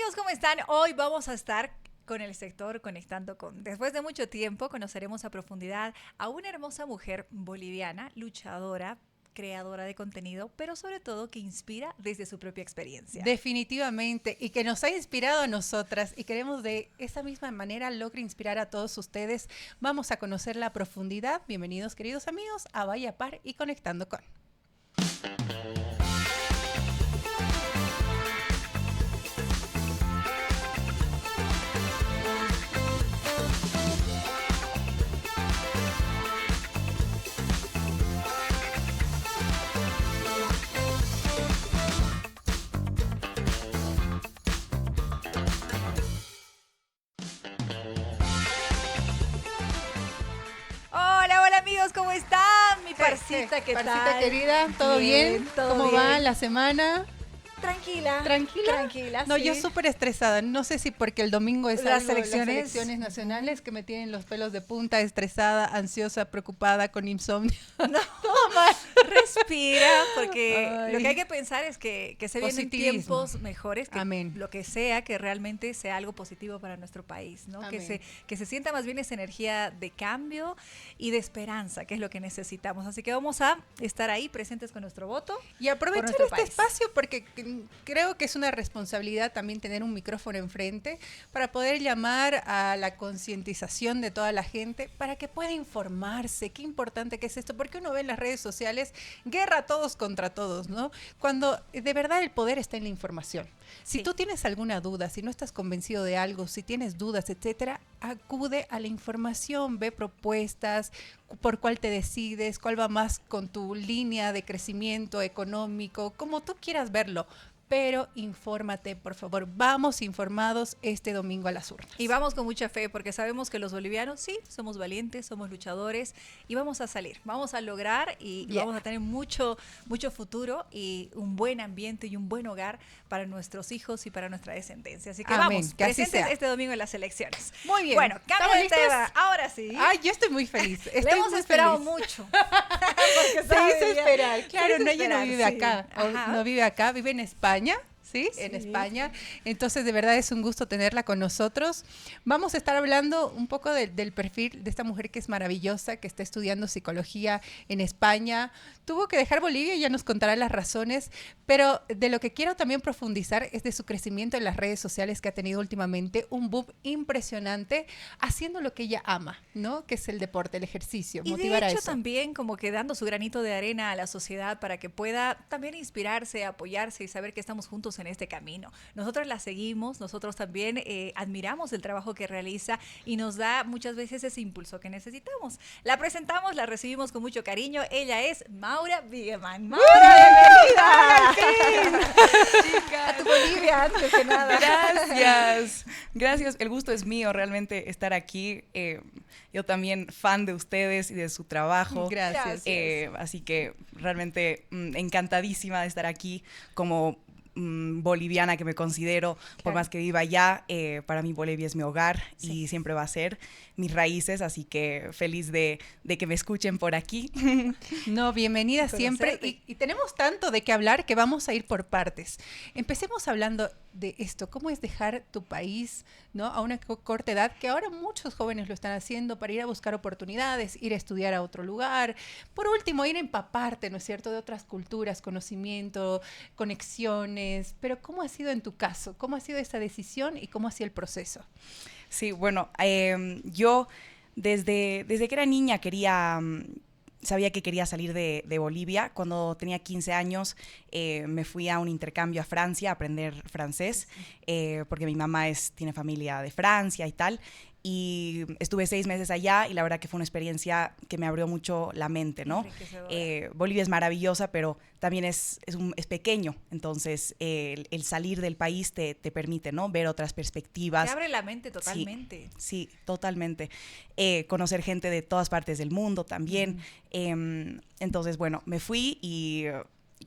amigos, ¿cómo están? Hoy vamos a estar con el sector Conectando con. Después de mucho tiempo conoceremos a profundidad a una hermosa mujer boliviana, luchadora, creadora de contenido, pero sobre todo que inspira desde su propia experiencia. Definitivamente, y que nos ha inspirado a nosotras y queremos de esa misma manera logre inspirar a todos ustedes. Vamos a conocer la profundidad. Bienvenidos, queridos amigos, a Vaya Par y Conectando con. Hola, hola amigos, ¿cómo están? Mi parcita, ¿qué tal? Parcita querida, ¿todo bien? ¿Todo ¿Cómo bien? va la semana? Tranquila. ¿Tranquila? Tranquila, No, sí. yo súper estresada. No sé si porque el domingo es Las algo de elecciones. las elecciones nacionales que me tienen los pelos de punta, estresada, ansiosa, preocupada, con insomnio. No, Todo mal. respira, porque Ay. lo que hay que pensar es que se vienen Positivismo. tiempos mejores, que Amén. lo que sea, que realmente sea algo positivo para nuestro país, ¿no? Amén. Que se sienta más bien esa energía de cambio y de esperanza, que es lo que necesitamos. Así que vamos a estar ahí presentes con nuestro voto. Y aprovechar nuestro este país. espacio porque creo que es una responsabilidad también tener un micrófono enfrente para poder llamar a la concientización de toda la gente para que pueda informarse. Qué importante que es esto, porque uno ve en las redes sociales guerra todos contra todos, ¿no? Cuando de verdad el poder está en la información. Si Sí. tú tienes alguna duda, si no estás convencido de algo, si tienes dudas, etcétera, acude a la información, ve propuestas, por cuál te decides, cuál va más con tu línea de crecimiento económico, como tú quieras verlo. Pero infórmate, por favor. Vamos informados este domingo a las urnas. Y vamos con mucha fe, porque sabemos que los bolivianos, sí, somos valientes, somos luchadores y vamos a salir, vamos a lograr y Yeah. vamos a tener mucho futuro y un buen ambiente y un buen hogar para nuestros hijos y para nuestra descendencia. Así que Amén, vamos, que así presentes sea. este domingo en las elecciones. Muy bien. Bueno, cambio ¿Estamos de listos? tema. Ahora sí. Ay, yo estoy muy feliz. Le Estoy hemos muy esperado feliz. mucho. Se hizo esperar. Claro, no, ella no vive sí. acá. Ajá. No vive acá, vive en España. ¿Sí? Sí. En España. Entonces, de verdad es un gusto tenerla con nosotros. Vamos a estar hablando un poco del perfil de esta mujer que es maravillosa, que está estudiando psicología en España. Tuvo que dejar Bolivia y ya nos contará las razones, pero de lo que quiero también profundizar es de su crecimiento en las redes sociales que ha tenido últimamente, un boom impresionante, haciendo lo que ella ama, ¿no? Que es el deporte, el ejercicio, Y motivar de a hecho eso. también como que dando su granito de arena a la sociedad para que pueda también inspirarse, apoyarse y saber que estamos juntos en este camino. Nosotros la seguimos, nosotros también admiramos el trabajo que realiza y nos da muchas veces ese impulso que necesitamos. La presentamos, la recibimos con mucho cariño. Ella es Maura Vigeman. ¡Maura, bienvenida! Chicas, A tu Bolivia, antes que nada. gracias. Gracias, el gusto es mío realmente estar aquí. Yo también fan de ustedes y de su trabajo. Gracias. Así que realmente encantadísima de estar aquí como boliviana que me considero, por Claro. más que viva allá, para mí Bolivia es mi hogar Sí. y siempre va a ser mis raíces, así que feliz de que me escuchen por aquí. No, bienvenida Conocerte. siempre. Y tenemos tanto de qué hablar que vamos a ir por partes. Empecemos hablando de esto. ¿Cómo es dejar tu país, ¿no? A una corta edad? Que ahora muchos jóvenes lo están haciendo para ir a buscar oportunidades, ir a estudiar a otro lugar. Por último, ir a empaparte, ¿no es cierto?, de otras culturas, conocimiento, conexiones. Pero ¿cómo ha sido en tu caso? ¿Cómo ha sido esa decisión y cómo ha sido el proceso? Sí, bueno, yo desde que era niña sabía que quería salir de Bolivia. Cuando tenía 15 años me fui a un intercambio a Francia a aprender francés, porque mi mamá tiene familia de Francia y tal. Y estuve 6 meses allá y la verdad que fue una experiencia que me abrió mucho la mente, ¿no? Enriquecedora. Bolivia es maravillosa, pero también es pequeño. Entonces, el salir del país te permite, ¿no?, ver otras perspectivas. Te abre la mente totalmente. Sí, totalmente. Conocer gente de todas partes del mundo también. Entonces, bueno, me fui y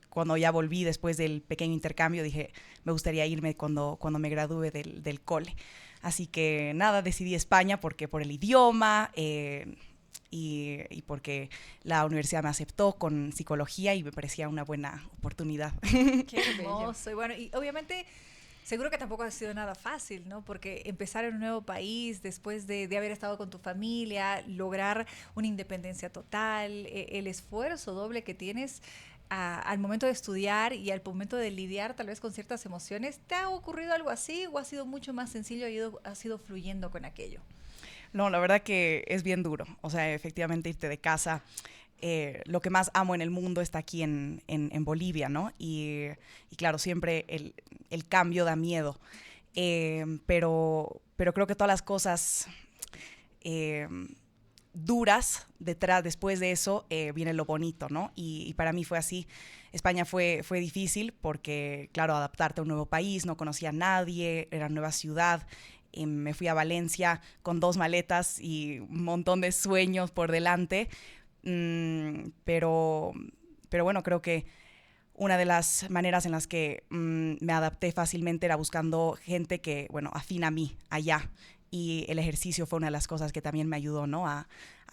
cuando ya volví después del pequeño intercambio dije, me gustaría irme cuando me gradúe del cole. Así que nada, decidí España por el idioma y porque la universidad me aceptó con psicología y me parecía una buena oportunidad. Qué hermoso. Y bueno, y obviamente Seguro que tampoco ha sido nada fácil, ¿no? Porque empezar en un nuevo país, después de haber estado con tu familia, lograr una independencia total, el esfuerzo doble que tienes al momento de estudiar y al momento de lidiar tal vez con ciertas emociones, ¿te ha ocurrido algo así o ha sido mucho más sencillo y has ido fluyendo con aquello? No, la verdad que es bien duro. O sea, efectivamente irte de casa. Lo que más amo en el mundo está aquí en Bolivia, ¿no? Y claro, siempre el cambio da miedo. Pero creo que todas las cosas duras después de eso, viene lo bonito, ¿no? Y para mí fue así. España fue difícil porque, claro, adaptarte a un nuevo país, no conocía a nadie, era una nueva ciudad. Me fui a Valencia con 2 maletas y un montón de sueños por delante. Pero bueno, creo que una de las maneras en las que me adapté fácilmente era buscando gente que, bueno, afín a mí, allá. Y el ejercicio fue una de las cosas que también me ayudó, ¿no? A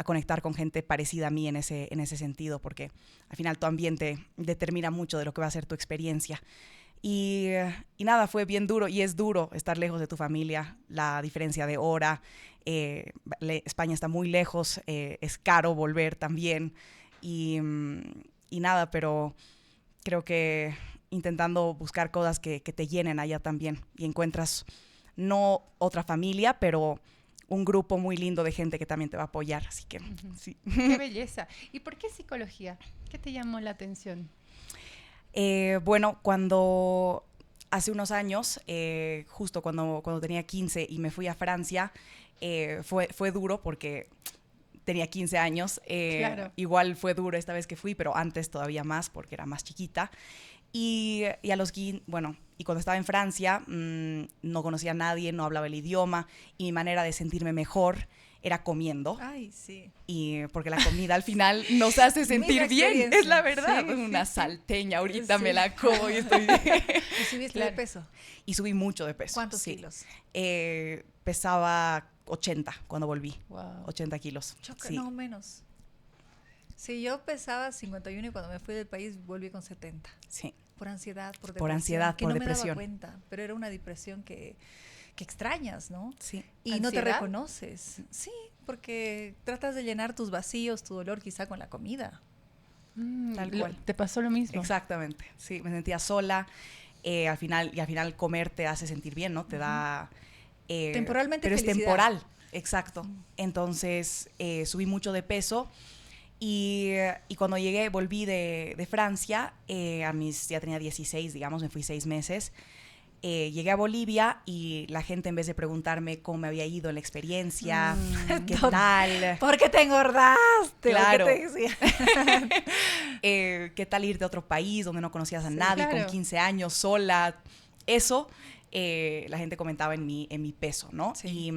conectar con gente parecida a mí en ese sentido, porque al final tu ambiente determina mucho de lo que va a ser tu experiencia. Y nada, fue bien duro, y es duro estar lejos de tu familia, la diferencia de hora. España está muy lejos, es caro volver también. Y nada, pero creo que intentando buscar cosas que te llenen allá también, y encuentras no otra familia, pero un grupo muy lindo de gente que también te va a apoyar, así que sí. Qué belleza. ¿Y por qué psicología? ¿Qué te llamó la atención? Bueno, cuando hace unos años, justo cuando tenía 15 y me fui a Francia, fue duro porque tenía 15 años. Claro. Igual fue duro esta vez que fui, pero antes todavía más porque era más chiquita. Y cuando estaba en Francia, no conocía a nadie, no hablaba el idioma, y mi manera de sentirme mejor era comiendo. Ay, sí. Y porque la comida al final nos hace sentir bien, es la verdad. Sí, una sí, salteña, ahorita sí. me la como y estoy bien. ¿Y subiste de peso? Y subí mucho de peso. ¿Cuántos sí. kilos? Pesaba 80 cuando volví. Wow. 80 kilos. Sí. No, menos. Sí, yo pesaba 51 y cuando me fui del país volví con 70. Sí. Por ansiedad, por depresión. Por ansiedad, que por no depresión. me daba cuenta, pero era una depresión que extrañas, ¿no? Sí. Y no te ¿Ansiedad? reconoces. Sí, porque tratas de llenar tus vacíos, tu dolor quizá con la comida. Tal cual. ¿Te pasó lo mismo? Exactamente. Sí, me sentía sola. Al final comer te hace sentir bien, ¿no? Te da... Temporalmente pero felicidad. es temporal, exacto. Entonces subí mucho de peso. Y cuando volví de Francia, ya tenía 16, digamos, me fui 6 meses. Llegué a Bolivia y la gente, en vez de preguntarme cómo me había ido en la experiencia, qué tal. ¿Por qué te engordaste? Claro. ¿O qué te decía? ¿Qué tal irte a otro país donde no conocías a nadie, claro. con 15 años, sola? Eso, la gente comentaba en mi peso, ¿no? Sí.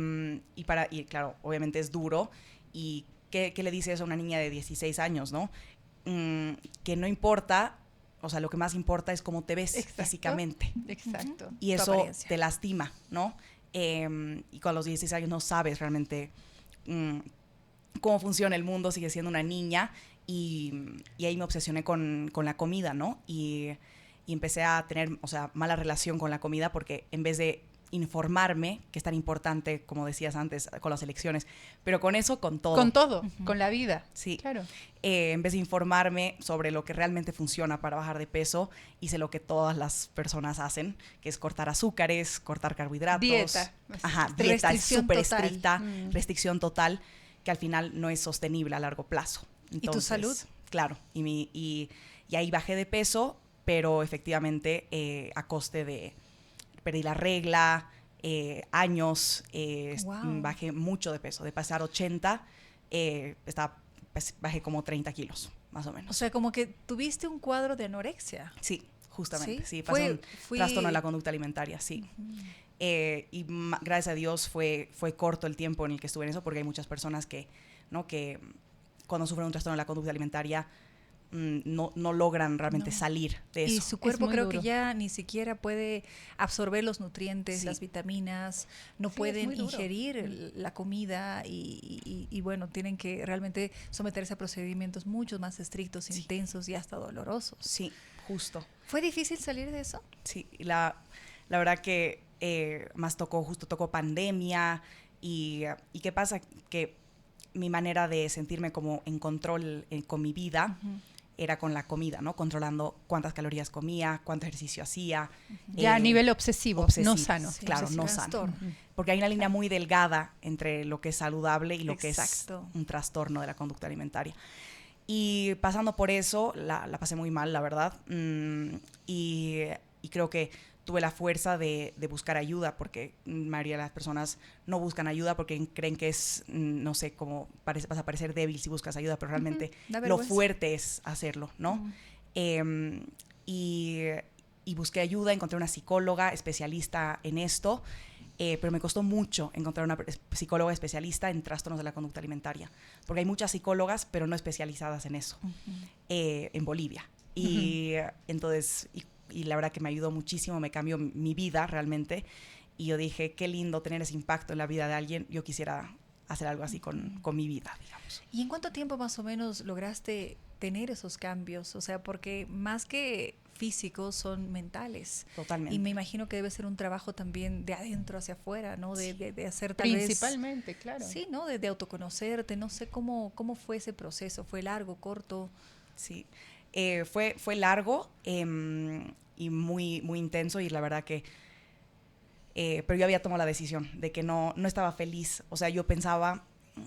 Y claro, obviamente es duro. ¿Y qué le dice eso a una niña de 16 años, no? Que no importa, o sea, lo que más importa es cómo te ves físicamente. Exacto. Y Tu eso apariencia. te lastima, ¿no? Y con los 16 años no sabes realmente cómo funciona el mundo, sigues siendo una niña. Y ahí me obsesioné con la comida, ¿no? Y empecé a tener, o sea, mala relación con la comida porque en vez de informarme, que es tan importante, como decías antes, con las elecciones, pero con eso, con todo. Con todo, con la vida. Sí. Claro. En vez de informarme sobre lo que realmente funciona para bajar de peso, hice lo que todas las personas hacen, que es cortar azúcares, cortar carbohidratos. Dieta. Ajá, dieta es Restricción súper total. estricta, restricción total, que al final no es sostenible a largo plazo. ¿Y tu salud? Claro, y ahí bajé de peso, pero efectivamente a coste de... Perdí la regla, años, Wow. bajé mucho de peso. De pasar 80, bajé como 30 kilos, más o menos. O sea, como que tuviste un cuadro de anorexia. Sí, justamente. ¿Sí? Sí, pasé un trastorno de la conducta alimentaria, sí. Y gracias a Dios fue corto el tiempo en el que estuve en eso, porque hay muchas personas que cuando sufren un trastorno de la conducta alimentaria no logran realmente salir de eso. Y su cuerpo muy creo duro. que ya ni siquiera puede absorber los nutrientes, Sí. las vitaminas, no Sí, es pueden muy duro. ingerir la comida y bueno, tienen que realmente someterse a procedimientos mucho más estrictos, intensos y hasta dolorosos. Sí, justo. ¿Fue difícil salir de eso? Sí, la La verdad que justo tocó pandemia y ¿qué pasa? Que mi manera de sentirme como en control con mi vida era con la comida, ¿no? Controlando cuántas calorías comía, cuánto ejercicio hacía. Ya a nivel obsesivo, no sano. Sí, claro, no sano. Trastorno. Porque hay una línea muy delgada entre lo que es saludable y lo que es Exacto. un trastorno de la conducta alimentaria. Y pasando por eso, la pasé muy mal, la verdad. Y creo que tuve la fuerza de buscar ayuda, porque la mayoría de las personas no buscan ayuda porque creen que es, no sé, como vas a parecer débil si buscas ayuda, pero realmente lo fuerte es hacerlo, ¿no? Y busqué ayuda, encontré una psicóloga especialista en esto, pero me costó mucho encontrar una psicóloga especialista en trastornos de la conducta alimentaria, porque hay muchas psicólogas, pero no especializadas en eso, en Bolivia. Y entonces... Y la verdad que me ayudó muchísimo, me cambió mi vida realmente. Y yo dije, qué lindo tener ese impacto en la vida de alguien. Yo quisiera hacer algo así con mi vida, digamos. ¿Y en cuánto tiempo más o menos lograste tener esos cambios? O sea, porque más que físicos son mentales. Totalmente. Y me imagino que debe ser un trabajo también de adentro hacia afuera, ¿no? De hacer tal Principalmente, vez, claro. Sí, ¿no? De autoconocerte. No sé cómo fue ese proceso. ¿Fue largo, corto? Sí. Fue largo y muy, muy intenso, y la verdad que pero yo había tomado la decisión de que no estaba feliz. O sea, yo pensaba,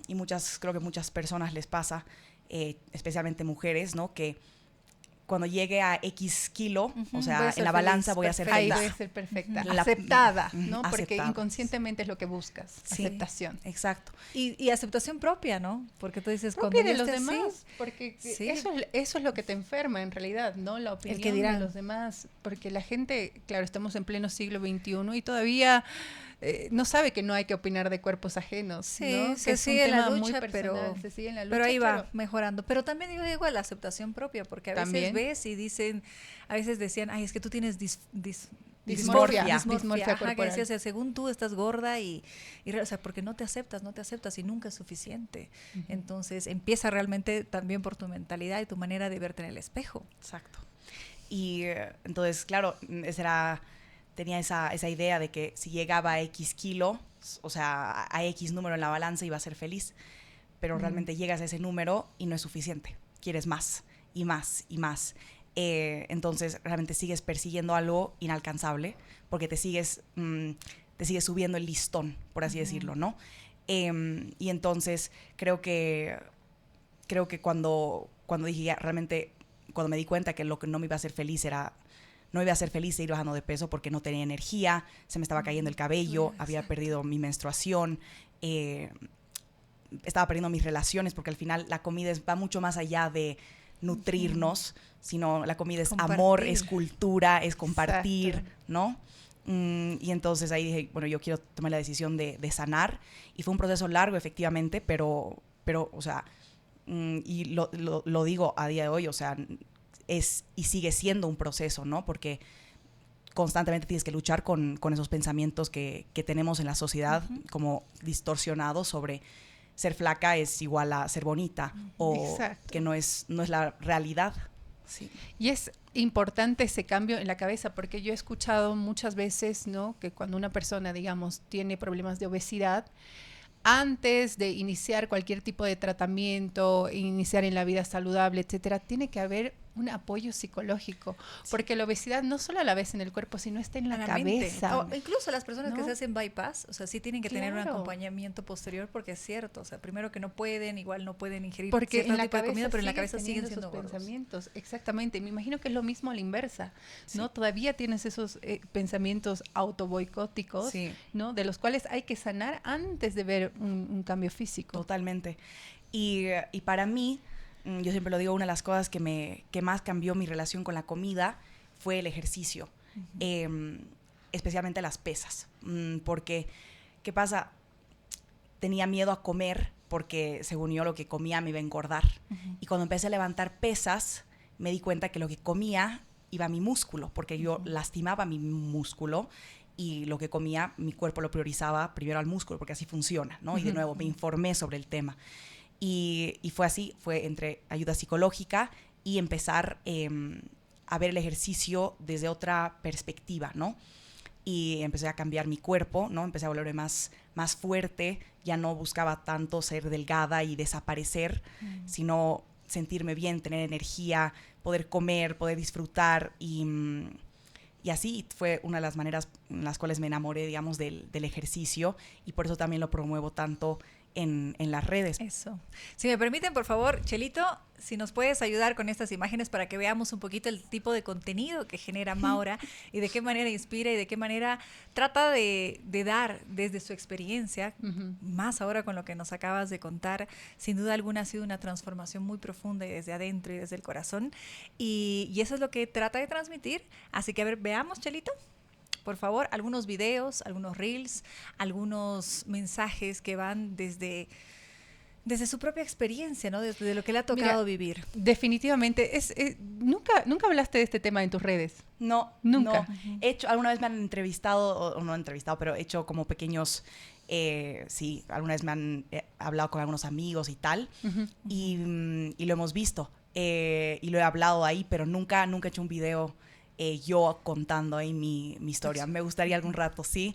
y creo que muchas personas les pasa, especialmente mujeres, ¿no? Que cuando llegue a X kilo, o sea, en la balanza voy a ser feliz. feliz. Ahí voy a ser perfecta. Aceptada, ¿no? Porque Aceptada. Inconscientemente es lo que buscas, Sí, aceptación. Exacto. Y aceptación propia, ¿no? Porque tú dices, propia cuando de los estés demás, así, porque sí. eso es lo que te enferma en realidad, ¿no? La opinión que dirán. de los demás, porque la gente, claro, estamos en pleno siglo XXI y todavía no sabe que no hay que opinar de cuerpos ajenos, Sí, ¿no? se Que es un sigue en la tema lucha, muy personal, se sigue en la lucha, pero ahí va claro. mejorando. Pero también digo igual la aceptación propia, porque a veces También. ves y dicen, a veces decían, ay, es que tú tienes Dismorfia ajá, corporal. que decías, o sea, según tú estás gorda o sea, porque no te aceptas y nunca es suficiente. Entonces empieza realmente también por tu mentalidad y tu manera de verte en el espejo. Exacto. Y entonces, claro, tenía esa idea de que si llegaba a X kilo, o sea, a X número en la balanza, iba a ser feliz. Pero realmente llegas a ese número y no es suficiente. Quieres más y más y más. Entonces realmente sigues persiguiendo algo inalcanzable porque te sigues subiendo el listón, por así decirlo, ¿no? Y entonces creo que cuando dije ya, realmente, cuando me di cuenta que lo que no me iba a hacer feliz no iba a ser feliz seguir bajando de peso porque no tenía energía, se me estaba cayendo el cabello, había perdido mi menstruación, estaba perdiendo mis relaciones, porque al final la comida va mucho más allá de nutrirnos, sino la comida es Compartir. amor, es cultura, es compartir, Exacto. ¿no? Y entonces ahí dije, bueno, yo quiero tomar la decisión de sanar, y fue un proceso largo, efectivamente, pero o sea, y lo digo a día de hoy, o sea, es y sigue siendo un proceso, ¿no? Porque constantemente tienes que luchar con esos pensamientos que tenemos en la sociedad, como distorsionados sobre ser flaca es igual a ser bonita, o Exacto. que no es la realidad. Sí. Y es importante ese cambio en la cabeza, porque yo he escuchado muchas veces, ¿no?, que cuando una persona, digamos, tiene problemas de obesidad, antes de iniciar cualquier tipo de tratamiento, iniciar en la vida saludable, etcétera, tiene que haber un apoyo psicológico, porque la obesidad no solo la ves en el cuerpo, sino está en la cabeza. O incluso las personas que ¿no? se hacen bypass, o sea, sí tienen que tener un Claro. acompañamiento posterior, porque es cierto, o sea, primero que no pueden, igual no pueden ingerir Porque cierto en la tipo de cabeza comida, pero en la sigues cabeza siguen teniendo siendo esos gordos. pensamientos. Exactamente. Me imagino que es lo mismo a la inversa, ¿no? Sí. Todavía tienes esos pensamientos autoboicóticos, Sí. ¿no? De los cuales hay que sanar antes de ver un cambio físico. Totalmente. Y para mí, yo siempre lo digo, una de las cosas que más cambió mi relación con la comida fue el ejercicio, especialmente las pesas, porque, ¿qué pasa? Tenía miedo a comer porque, según yo, lo que comía me iba a engordar. Y cuando empecé a levantar pesas, me di cuenta que lo que comía iba a mi músculo, porque yo lastimaba mi músculo, y lo que comía, mi cuerpo lo priorizaba primero al músculo, porque así funciona, ¿no? Y de nuevo me informé sobre el tema. Y fue así, fue entre ayuda psicológica y empezar a ver el ejercicio desde otra perspectiva, ¿no? y empecé a cambiar mi cuerpo, ¿no? Empecé a volverme más fuerte, ya no buscaba tanto ser delgada y desaparecer, sino sentirme bien, tener energía, poder comer, poder disfrutar y así fue una de las maneras en las cuales me enamoré, digamos, del ejercicio y por eso también lo promuevo tanto en las redes. Eso. Si me permiten, por favor, Chelito, si nos puedes ayudar con estas imágenes para que veamos un poquito el tipo de contenido que genera Maura y de qué manera inspira y de qué manera trata de dar desde su experiencia, más ahora con lo que nos acabas de contar. Sin duda alguna ha sido una transformación muy profunda y desde adentro y desde el corazón. Y eso es lo que trata de transmitir. Así que, a ver, veamos, Chelito. Por favor, algunos videos, algunos reels, algunos mensajes que van desde su propia experiencia, ¿no? Desde lo que le ha tocado vivir. Definitivamente. ¿Nunca hablaste de este tema en tus redes? No, nunca. No. He hecho, alguna vez me han entrevistado, o no entrevistado, pero he hecho como pequeños, sí, alguna vez me han hablado con algunos amigos y tal, y lo hemos visto, y lo he hablado ahí, pero nunca he hecho un video yo contando ahí mi historia. Me gustaría algún rato, sí,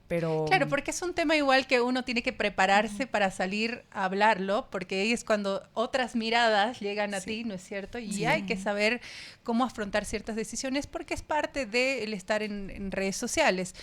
pero... Claro, porque es un tema igual que uno tiene que prepararse para salir a hablarlo, porque ahí es cuando otras miradas llegan a ti, ¿no es cierto? Y hay que saber cómo afrontar ciertas decisiones porque es parte del estar en redes sociales.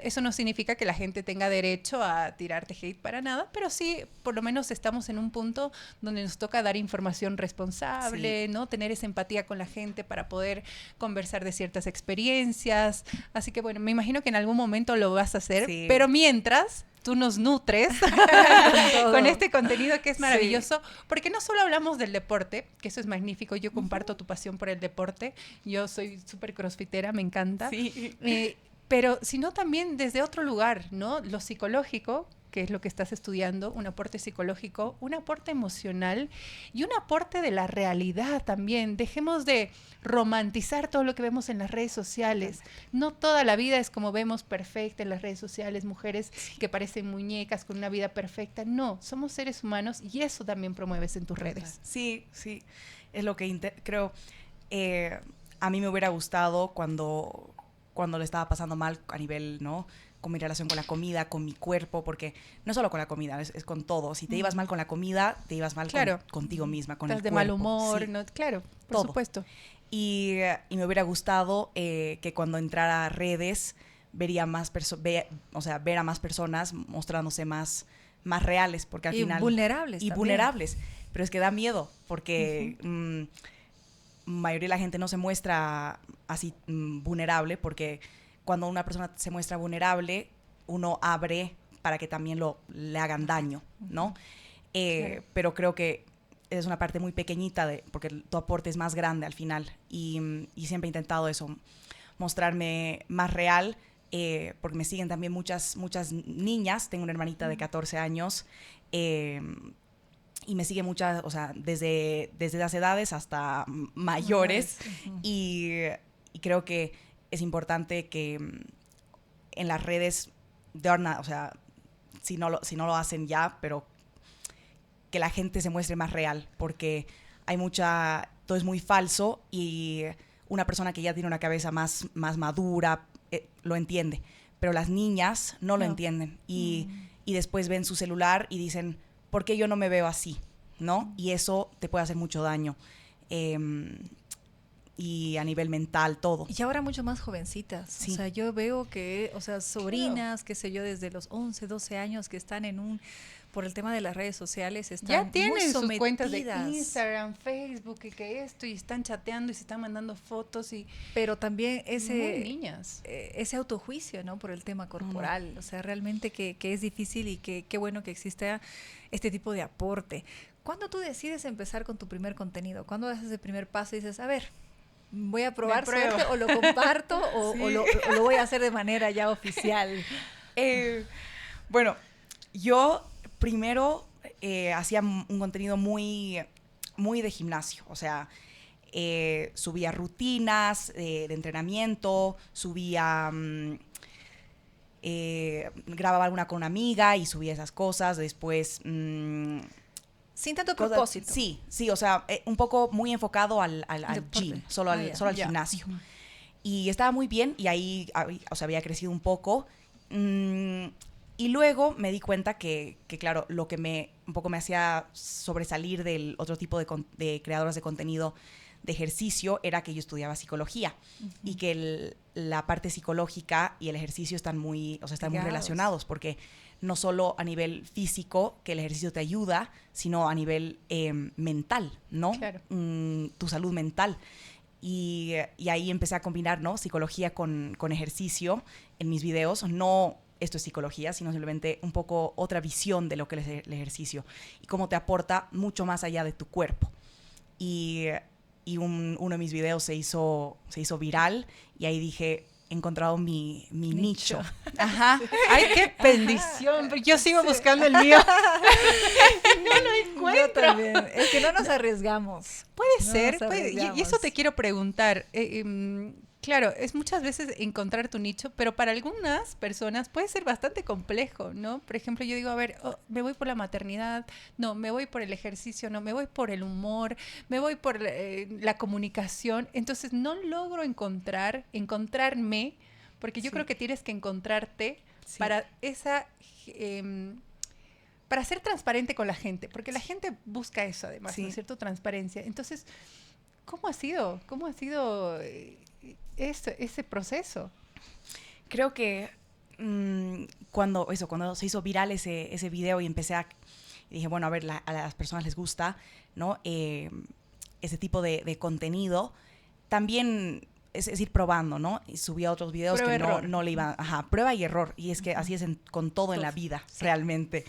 Eso no significa que la gente tenga derecho a tirarte hate para nada, pero sí, por lo menos estamos en un punto donde nos toca dar información responsable, ¿no? Tener esa empatía con la gente para poder conversar de ciertas experiencias. Así que bueno, me imagino que en algún momento lo vas a hacer, pero mientras tú nos nutres con este contenido que es maravilloso, porque no solo hablamos del deporte, que eso es magnífico, yo comparto tu pasión por el deporte, yo soy súper crossfitera, me encanta, pero sino también desde otro lugar, ¿no? Lo psicológico, que es lo que estás estudiando, un aporte psicológico, un aporte emocional y un aporte de la realidad también. Dejemos de romantizar todo lo que vemos en las redes sociales. No toda la vida es como vemos perfecta en las redes sociales, mujeres que parecen muñecas con una vida perfecta. No, somos seres humanos y eso también promueves en tus redes. Sí, es lo que creo. A mí me hubiera gustado cuando le estaba pasando mal a nivel, ¿no?, con mi relación con la comida, con mi cuerpo, porque no solo con la comida, es con todo. Si te ibas mal con la comida, te ibas mal contigo misma, con el cuerpo. Estás de mal humor, ¿no? Claro, por supuesto. Y me hubiera gustado que cuando entrara a redes ver a más personas mostrándose más reales, porque al final... vulnerables. Pero es que da miedo, porque mayoría de la gente no se muestra así vulnerable, porque cuando una persona se muestra vulnerable, uno abre para que también le hagan daño, ¿no? Pero creo que es una parte muy pequeñita, porque tu aporte es más grande al final. Y siempre he intentado eso, mostrarme más real, porque me siguen también muchas niñas. Tengo una hermanita de 14 años, y me sigue muchas, o sea, desde las edades hasta mayores. Y creo que es importante que en las redes, o sea, si no lo hacen ya, pero que la gente se muestre más real, porque todo es muy falso y una persona que ya tiene una cabeza más madura lo entiende, pero las niñas no lo entienden y después ven su celular y dicen, ¿por qué yo no me veo así? ¿No? Y eso te puede hacer mucho daño. Y a nivel mental, todo. Y ahora mucho más jovencitas. Sí. O sea, yo veo que, o sea, sobrinas, qué sé yo, desde los 11, 12 años que están por el tema de las redes sociales, están ya tienen muy sometidas. Sus cuentas de Instagram, Facebook y que esto, y están chateando y se están mandando fotos pero también niñas. Ese autojuicio, ¿no? Por el tema corporal. O sea, realmente que es difícil y qué bueno que exista este tipo de aporte. ¿Cuándo tú decides empezar con tu primer contenido? ¿Cuándo das ese primer paso y dices, a ver, voy a probar suerte o lo comparto o lo voy a hacer de manera ya oficial? Bueno, yo primero hacía un contenido muy de gimnasio, o sea, subía rutinas de entrenamiento, grababa alguna con una amiga y subía esas cosas, después... sin tanto propósito. Sí, o sea, un poco muy enfocado al gym, solo al gimnasio. Y estaba muy bien y ahí, o sea, había crecido un poco. Y luego me di cuenta que, claro, lo que un poco me hacía sobresalir del otro tipo de creadoras de contenido de ejercicio era que yo estudiaba psicología y que la parte psicológica y el ejercicio están muy relacionados, porque no solo a nivel físico, que el ejercicio te ayuda, sino a nivel mental, ¿no? Claro. Tu salud mental. Y ahí empecé a combinar, ¿no? Psicología con ejercicio en mis videos. No esto es psicología, sino simplemente un poco otra visión de lo que es el ejercicio y cómo te aporta mucho más allá de tu cuerpo. Y uno de mis videos se hizo viral y ahí dije, he encontrado mi nicho. Ajá. ¡Ay, qué bendición! Yo sigo buscando el mío. No lo encuentro. Yo también. Es que no nos arriesgamos. Puede No ser. nos Y arriesgamos. eso te quiero preguntar. Claro, es muchas veces encontrar tu nicho, pero para algunas personas puede ser bastante complejo, ¿no? Por ejemplo, yo digo, a ver, me voy por la maternidad, no, me voy por el ejercicio, no, me voy por el humor, me voy por la comunicación. Entonces no logro encontrarme, porque yo creo que tienes que encontrarte para para ser transparente con la gente, porque la gente busca eso además, ¿no es cierto? Transparencia. Entonces, ¿cómo ha sido? Ese proceso? Creo que cuando se hizo viral ese video y dije, bueno, a ver, a las personas les gusta, ¿no? Ese tipo de contenido. También es ir probando, ¿no? Y subía otros videos Prueba que no le iban... Ajá, prueba y error. Y es que así es con todo en la vida, realmente.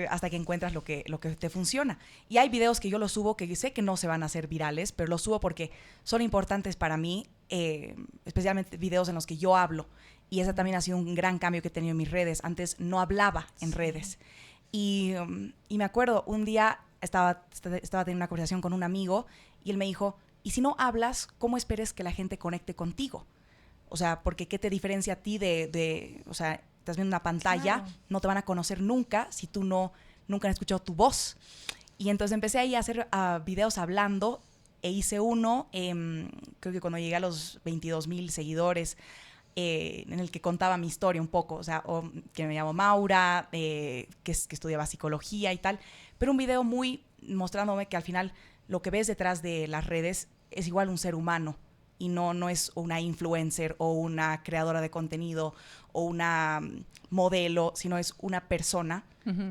Hasta que encuentras lo que te funciona. Y hay videos que yo los subo que sé que no se van a hacer virales, pero los subo porque son importantes para mí, especialmente videos en los que yo hablo. Y ese también ha sido un gran cambio que he tenido en mis redes. Antes no hablaba en redes. Y me acuerdo, un día estaba teniendo una conversación con un amigo y él me dijo, ¿y si no hablas, cómo esperes que la gente conecte contigo? O sea, porque ¿qué te diferencia a ti o sea, estás viendo una pantalla, claro, no te van a conocer nunca si tú nunca han escuchado tu voz? Y entonces empecé ahí a hacer videos hablando e hice uno, creo que cuando llegué a los 22,000 seguidores, en el que contaba mi historia un poco, o sea, que me llamo Maura, que estudiaba psicología y tal, pero un video muy mostrándome que al final lo que ves detrás de las redes es igual un ser humano y no es una influencer o una creadora de contenido o una modelo, sino es una persona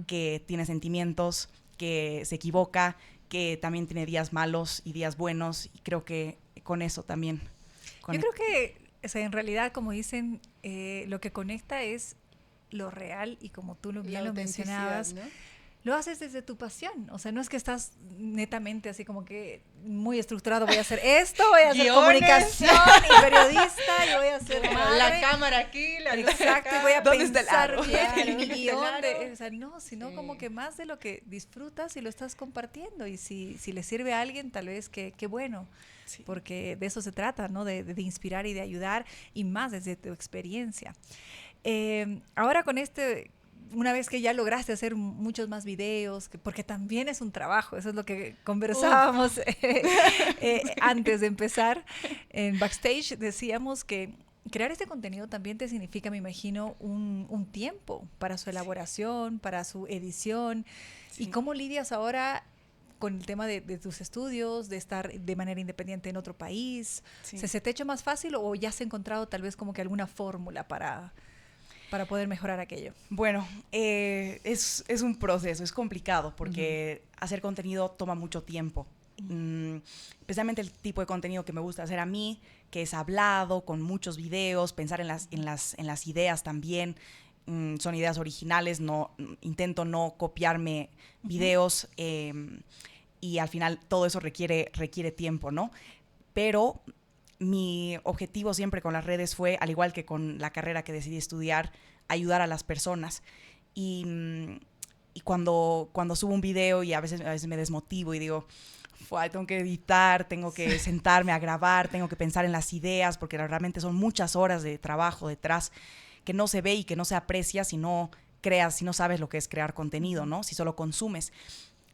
que tiene sentimientos, que se equivoca, que también tiene días malos y días buenos, y creo que con eso también. Yo creo que, o sea, en realidad, como dicen, lo que conecta es lo real y como tú bien lo mencionabas, ¿no? Lo haces desde tu pasión, o sea, no es que estás netamente así como que muy estructurado, voy a hacer esto, voy a hacer comunicación y periodista y voy a hacer madre. La cámara aquí, exacto, y voy a pensar bien el guión. O sea, no, sino como que más de lo que disfrutas y lo estás compartiendo, y si le sirve a alguien, tal vez qué bueno, porque de eso se trata, ¿no? De inspirar y de ayudar, y más desde tu experiencia. Ahora con una vez que ya lograste hacer muchos más videos, porque también es un trabajo, eso es lo que conversábamos antes de empezar en backstage, decíamos que crear este contenido también te significa, me imagino, un tiempo para su elaboración, para su edición. ¿Y cómo lidias ahora con el tema de tus estudios, de estar de manera independiente en otro país? ¿Se te ha hecho más fácil o ya has encontrado tal vez como que alguna fórmula para poder mejorar aquello? Bueno, es un proceso, es complicado porque hacer contenido toma mucho tiempo. Especialmente el tipo de contenido que me gusta hacer a mí, que es hablado, con muchos videos, pensar en las ideas también. Son ideas originales, intento no copiarme videos, y al final todo eso requiere tiempo, ¿no? Pero mi objetivo siempre con las redes fue, al igual que con la carrera que decidí estudiar, ayudar a las personas. Y cuando subo un video y a veces me desmotivo y digo, tengo que editar, tengo que sentarme a grabar, tengo que pensar en las ideas, porque realmente son muchas horas de trabajo detrás que no se ve y que no se aprecia si no creas, si no sabes lo que es crear contenido, ¿no? Si solo consumes.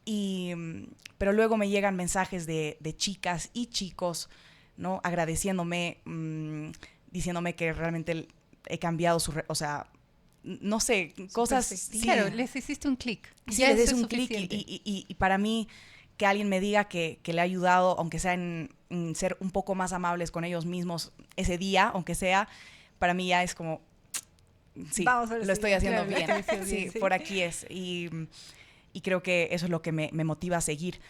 Pero luego me llegan mensajes de chicas y chicos ¿no? Agradeciéndome, diciéndome que realmente he cambiado o sea, no sé, cosas... Sí, claro, les hiciste un clic. Sí, les hice un clic y para mí que alguien me diga que le ha ayudado, aunque sea en ser un poco más amables con ellos mismos ese día, aunque sea, para mí ya es como, sí, lo estoy haciendo bien. Sí, por aquí es. Y creo que eso es lo que me motiva a seguir.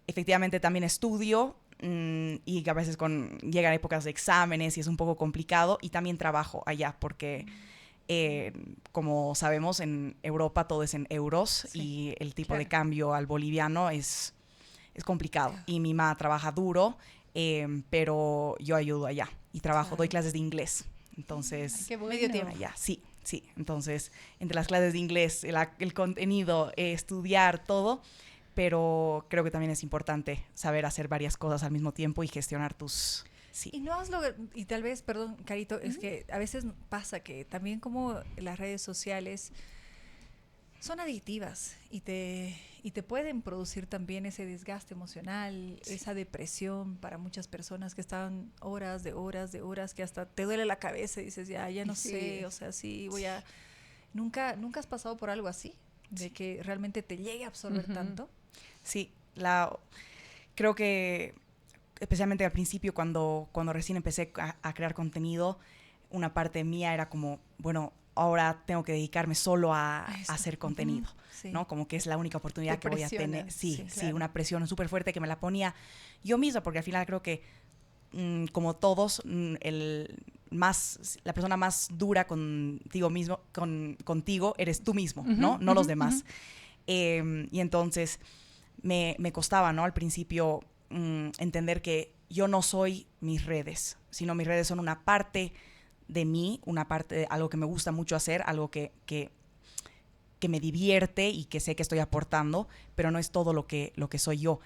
Efectivamente también estudio y a veces llegan épocas de exámenes y es un poco complicado, y también trabajo allá porque... como sabemos, en Europa todo es en euros, y el tipo de cambio al boliviano es complicado. Y mi mamá trabaja duro, pero yo ayudo allá y doy clases de inglés. Entonces, qué bueno. Medio tiempo. Allá, sí. Entonces, entre las clases de inglés, el contenido, estudiar, todo, pero creo que también es importante saber hacer varias cosas al mismo tiempo y gestionar tus... Sí. Y tal vez, perdón, Carito, es que a veces pasa que también como las redes sociales son adictivas y te pueden producir también ese desgaste emocional, esa depresión para muchas personas que están horas, que hasta te duele la cabeza y dices, ya no sé, o sea, sí, ¿Nunca has pasado por algo así? De que realmente te llegue a absorber tanto. Sí, creo que especialmente al principio, cuando recién empecé a crear contenido, una parte mía era como, bueno, ahora tengo que dedicarme solo a hacer contenido, ¿no? Como que es la única oportunidad que voy a tener. Sí, claro. Una presión súper fuerte que me la ponía yo misma, porque al final creo que, como todos, la persona más dura contigo mismo, contigo eres tú mismo, ¿no? No los demás. Y entonces me costaba, ¿no? Al principio entender que yo no soy mis redes, sino mis redes son una parte de mí, una parte de algo que me gusta mucho hacer, algo que me divierte y que sé que estoy aportando, pero no es todo lo que soy yo.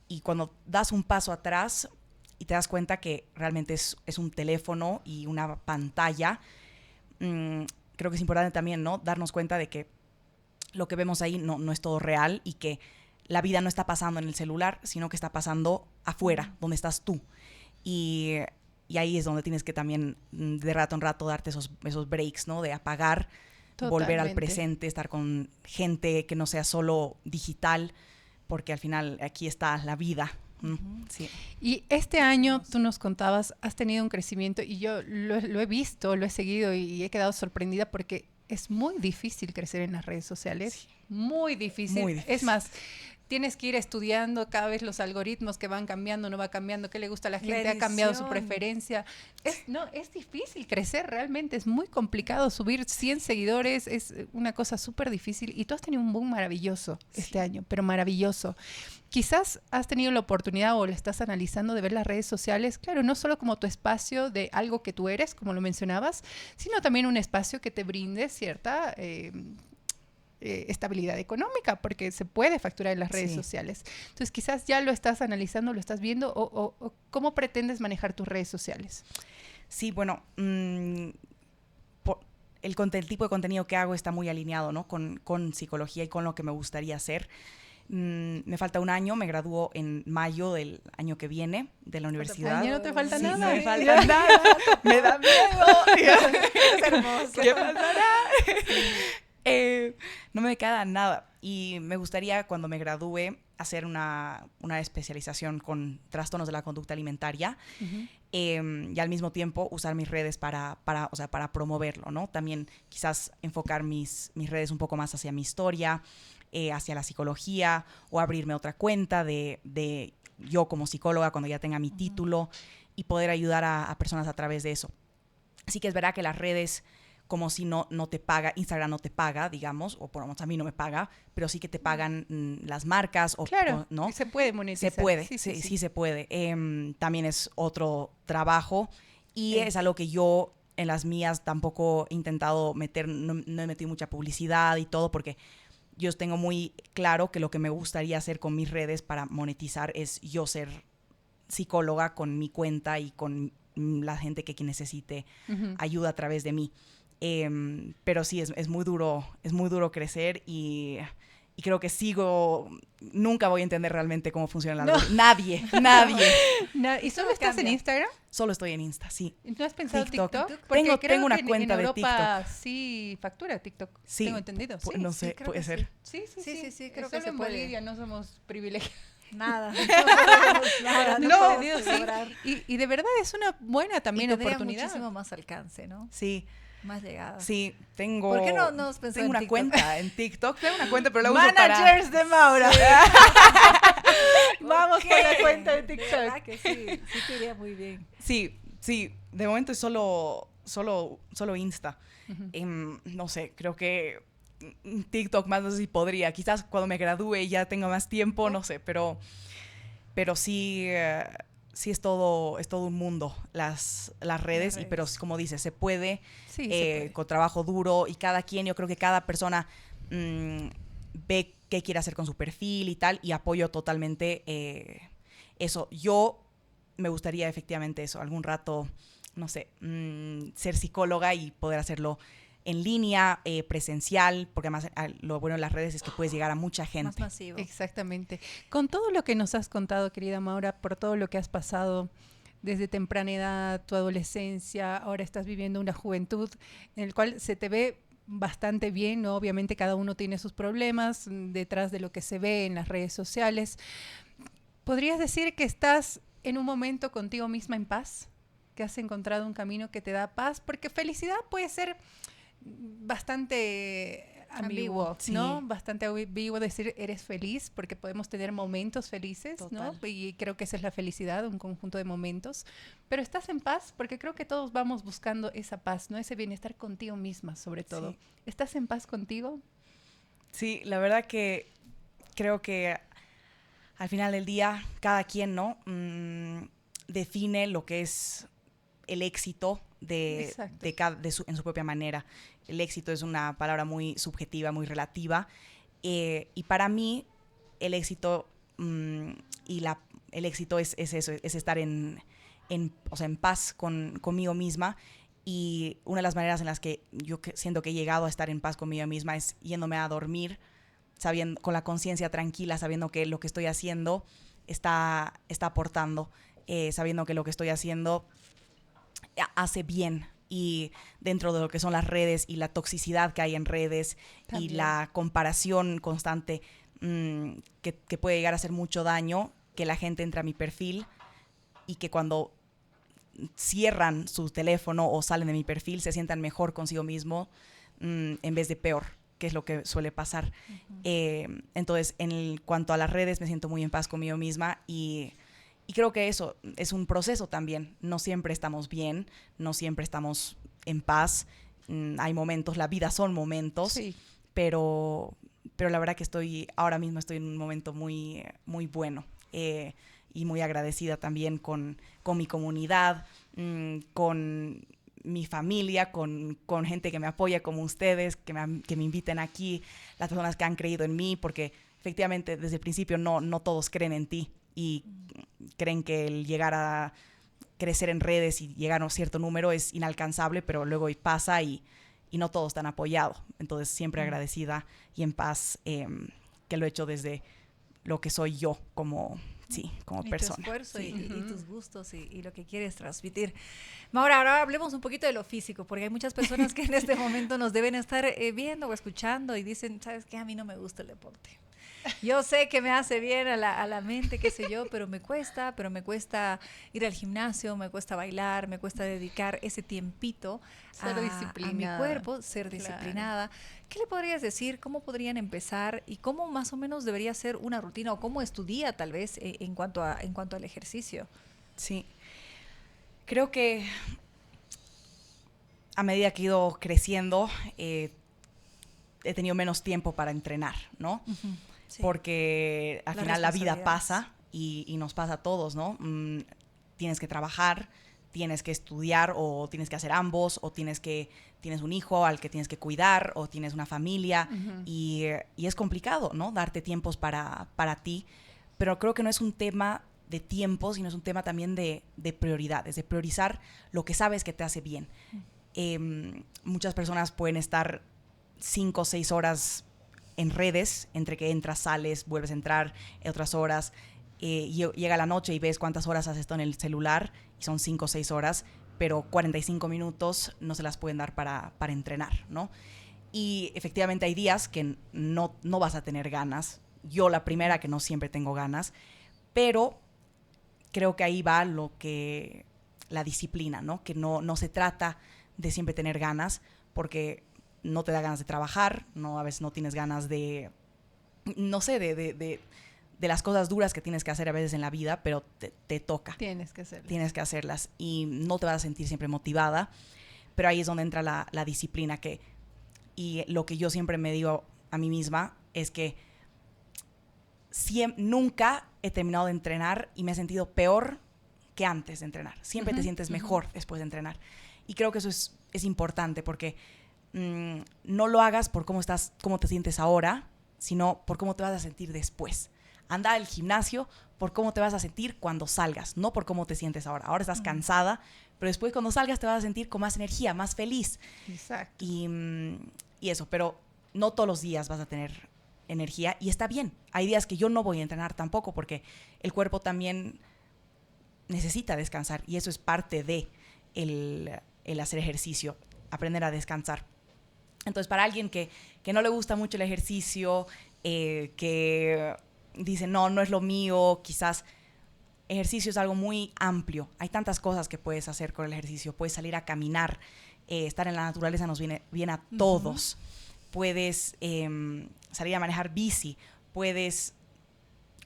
Y cuando das un paso atrás y te das cuenta que realmente es un teléfono y una pantalla, creo que es importante también, ¿no? Darnos cuenta de que lo que vemos ahí no es todo real, y que la vida no está pasando en el celular, sino que está pasando afuera, donde estás tú. Y ahí es donde tienes que también, de rato en rato, darte esos breaks, ¿no? De apagar, volver al presente, estar con gente que no sea solo digital, porque al final aquí está la vida. Sí. Y este año, tú nos contabas, has tenido un crecimiento, y yo lo he visto, lo he seguido y he quedado sorprendida porque es muy difícil crecer en las redes sociales. Sí. Muy difícil. Es más, tienes que ir estudiando cada vez los algoritmos que van cambiando, no va cambiando, qué le gusta a la gente, ha cambiado su preferencia. Es difícil crecer realmente, es muy complicado. Subir 100 seguidores es una cosa súper difícil, y tú has tenido un boom maravilloso este año, pero maravilloso. Quizás has tenido la oportunidad, o lo estás analizando, de ver las redes sociales, claro, no solo como tu espacio de algo que tú eres, como lo mencionabas, sino también un espacio que te brinde cierta estabilidad económica, porque se puede facturar en las redes sociales. Entonces, quizás ya lo estás analizando, lo estás viendo, o ¿cómo pretendes manejar tus redes sociales? Sí, bueno, el tipo de contenido que hago está muy alineado, ¿no? con psicología y con lo que me gustaría hacer. Me falta un año, me gradúo en mayo del año que viene de la universidad. ¿Ya no te falta nada? No me falta nada. Me da miedo. Es hermoso. ¿Qué pasará? No me queda nada, y me gustaría, cuando me gradúe, hacer una especialización con trastornos de la conducta alimentaria, y al mismo tiempo usar mis redes para promoverlo, ¿no? También quizás enfocar mis redes un poco más hacia mi historia, hacia la psicología, o abrirme otra cuenta de yo como psicóloga cuando ya tenga mi título, y poder ayudar a personas a través de eso. Así que es verdad que las redes, como si no te paga, Instagram no te paga, digamos, o por lo menos a mí no me paga, pero sí que te pagan las marcas. Claro, ¿no? Se puede monetizar. Se puede, sí se puede. También es otro trabajo, y es algo que yo en las mías tampoco he intentado meter, no he metido mucha publicidad y todo, porque yo tengo muy claro que lo que me gustaría hacer con mis redes para monetizar es yo ser psicóloga con mi cuenta y con la gente que necesite ayuda a través de mí. Pero sí, es muy duro crecer, y y creo que nunca voy a entender realmente cómo funciona la Nadie. ¿Y solo estás en Instagram? Solo estoy en Insta, sí. ¿No has pensado TikTok? Tengo una cuenta en de Europa TikTok. Sí factura TikTok, sí, tengo entendido. Sí, no sé, puede ser. Sí, creo que solo se en puede. Bolivia no somos privilegiados. Nada, nada, No, podemos sí. cobrar. Y de verdad es una buena también Y tendría oportunidad. muchísimo más alcance, ¿no? Sí. Más llegada. Sí, tengo... ¿Por qué no nos pensó Tengo en una TikTok? cuenta en TikTok. Tengo una cuenta, pero la uso Managers de Maura. Vamos por la cuenta de TikTok. De verdad que sí te iría muy bien. Sí, de momento es solo Insta. No sé, creo que TikTok más no sé si podría. Quizás cuando me gradúe y ya tenga más tiempo, no sé, pero sí... sí es todo un mundo las redes, pero como dices, se puede, sí, se puede con trabajo duro, y yo creo que cada persona ve qué quiere hacer con su perfil y tal, y apoyo totalmente eso. Yo me gustaría efectivamente eso, algún rato, no sé, ser psicóloga y poder hacerlo en línea, presencial, porque además lo bueno de las redes es que puedes llegar a mucha gente. Más masivo. Exactamente. Con todo lo que nos has contado, querida Maura, por todo lo que has pasado desde temprana edad, tu adolescencia, ahora estás viviendo una juventud en el cual se te ve bastante bien, ¿no? Obviamente cada uno tiene sus problemas detrás de lo que se ve en las redes sociales. ¿Podrías decir que estás en un momento contigo misma en paz? ¿Que has encontrado un camino que te da paz? Porque felicidad puede ser bastante ambiguo, ¿no? Sí. Bastante ambiguo decir eres feliz, porque podemos tener momentos felices, Total. ¿no? Y creo que esa es la felicidad, un conjunto de momentos. Pero estás en paz, porque creo que todos vamos buscando esa paz, ¿no? Ese bienestar contigo misma, sobre todo. Sí. ¿Estás en paz contigo? Sí, la verdad que creo que al final del día cada quien, ¿no? Define lo que es el éxito en su propia manera. El éxito es una palabra muy subjetiva, muy relativa, y para mí el éxito el éxito es eso, es estar en paz conmigo misma. Y una de las maneras en las que yo siento que he llegado a estar en paz conmigo misma es yéndome a dormir con la conciencia tranquila, sabiendo que lo que estoy haciendo está aportando, sabiendo que lo que estoy haciendo hace bien, y dentro de lo que son las redes y la toxicidad que hay en redes también, y la comparación constante que puede llegar a hacer mucho daño, que la gente entra a mi perfil y que cuando cierran su teléfono o salen de mi perfil se sientan mejor consigo mismo en vez de peor, que es lo que suele pasar. Entonces, en cuanto a las redes, me siento muy en paz conmigo misma, y creo que eso es un proceso también. No siempre estamos bien, no siempre estamos en paz. Hay momentos, la vida son momentos, sí, pero la verdad que ahora mismo estoy en un momento muy, muy bueno, y muy agradecida también con mi comunidad, con mi familia, con gente que me apoya como ustedes, que me inviten aquí, las personas que han creído en mí, porque efectivamente desde el principio no todos creen en ti, y creen que el llegar a crecer en redes y llegar a un cierto número es inalcanzable, pero luego pasa y no todos están apoyados. Entonces siempre agradecida y en paz, que lo he hecho desde lo que soy yo como persona. Tu esfuerzo, sí. y tus gustos y lo que quieres transmitir. Maura, ahora hablemos un poquito de lo físico, porque hay muchas personas que en este momento nos deben estar viendo o escuchando y dicen, ¿sabes qué? A mí no me gusta el deporte. Yo sé que me hace bien a la mente, qué sé yo, pero me cuesta ir al gimnasio, me cuesta bailar, me cuesta dedicar ese tiempito a mi cuerpo, ser disciplinada. ¿Qué le podrías decir? ¿Cómo podrían empezar? ¿Y cómo más o menos debería ser una rutina? ¿O cómo es tu día, tal vez, en cuanto al ejercicio? Sí. Creo que a medida que he ido creciendo, he tenido menos tiempo para entrenar, ¿no? Uh-huh. Sí. Porque al final la vida pasa y nos pasa a todos, ¿no? Tienes que trabajar, tienes que estudiar, o tienes que hacer ambos, o tienes un hijo al que tienes que cuidar, o tienes una familia, uh-huh, y es complicado, ¿no? Darte tiempos para ti, pero creo que no es un tema de tiempo, sino es un tema también de prioridades, de priorizar lo que sabes que te hace bien. Uh-huh. Muchas personas pueden estar 5 o 6 horas en redes, entre que entras, sales, vuelves a entrar en otras horas, llega la noche y ves cuántas horas has estado en el celular, y son 5 o 6 horas, pero 45 minutos no se las pueden dar para entrenar, ¿no? Y efectivamente hay días que no vas a tener ganas. Yo la primera, que no siempre tengo ganas, pero creo que ahí va la disciplina, ¿no? Que no se trata de siempre tener ganas, porque no te da ganas de trabajar, a veces no tienes ganas de, no sé, de las cosas duras que tienes que hacer a veces en la vida, pero te toca. Tienes que hacerlas. Tienes que hacerlas y no te vas a sentir siempre motivada, pero ahí es donde entra la disciplina y lo que yo siempre me digo a mí misma es que nunca he terminado de entrenar y me he sentido peor que antes de entrenar. Siempre te sientes mejor después de entrenar. Y creo que eso es importante porque no lo hagas por cómo te sientes ahora, sino por cómo te vas a sentir después. Anda al gimnasio por cómo te vas a sentir cuando salgas, no por cómo te sientes ahora. Ahora estás cansada, pero después cuando salgas te vas a sentir con más energía, más feliz. Exacto. Y eso, pero no todos los días vas a tener energía y está bien. Hay días que yo no voy a entrenar tampoco porque el cuerpo también necesita descansar y eso es parte de el hacer ejercicio, aprender a descansar. Entonces, para alguien que no le gusta mucho el ejercicio, que dice, no es lo mío, quizás ejercicio es algo muy amplio. Hay tantas cosas que puedes hacer con el ejercicio. Puedes salir a caminar, estar en la naturaleza nos viene bien a todos. Puedes salir a manejar bici, puedes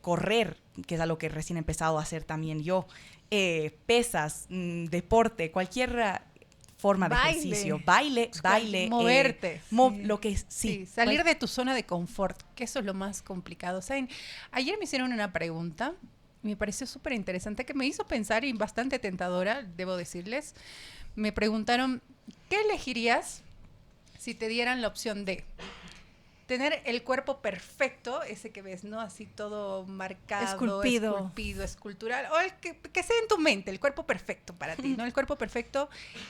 correr, que es algo que recién he empezado a hacer también yo, pesas, deporte, cualquier forma de ejercicio, baile, moverte, lo que sí, salir de tu zona de confort, que eso es lo más complicado. ¿Saben? Ayer me hicieron una pregunta, me pareció súper interesante, que me hizo pensar y bastante tentadora, debo decirles. Me preguntaron, ¿qué elegirías si te dieran la opción de tener el cuerpo perfecto, ese que ves, ¿no? Así todo marcado, esculpido, escultural, o el que sea en tu mente, el cuerpo perfecto para ti, ¿no? El cuerpo perfecto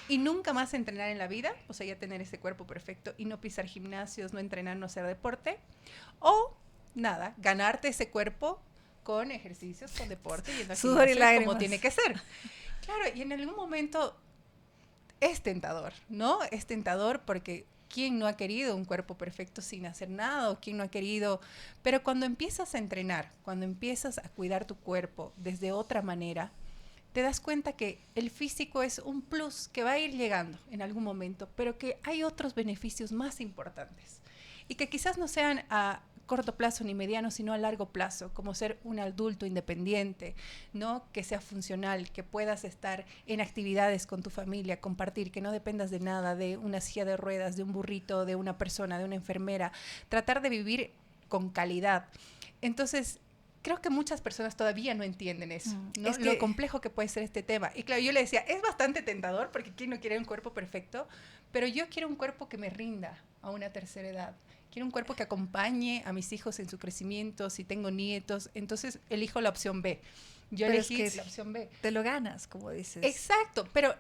y nunca más entrenar en la vida, o sea, ya tener ese cuerpo perfecto y no pisar gimnasios, no entrenar, no hacer deporte, o nada, ganarte ese cuerpo con ejercicios, con deporte, yendo al sudor y gimnasio lágrimas, como tiene que ser. Claro, y en algún momento es tentador, ¿no? Es tentador porque ¿quién no ha querido un cuerpo perfecto sin hacer nada? ¿O quién no ha querido? Pero cuando empiezas a entrenar, cuando empiezas a cuidar tu cuerpo desde otra manera, te das cuenta que el físico es un plus que va a ir llegando en algún momento, pero que hay otros beneficios más importantes y que quizás no sean a corto plazo ni mediano, sino a largo plazo, como ser un adulto independiente, ¿no? Que sea funcional, que puedas estar en actividades con tu familia, compartir, que no dependas de nada, de una silla de ruedas, de un burrito, de una persona, de una enfermera, tratar de vivir con calidad. Entonces, creo que muchas personas todavía no entienden eso, ¿no? Es lo complejo que puede ser este tema. Y claro, yo le decía, es bastante tentador, porque ¿quién no quiere un cuerpo perfecto? Pero yo quiero un cuerpo que me rinda a una tercera edad. Quiero un cuerpo que acompañe a mis hijos en su crecimiento, si tengo nietos, entonces elijo la opción B. Yo elegí la opción B. Te lo ganas, como dices. Exacto, pero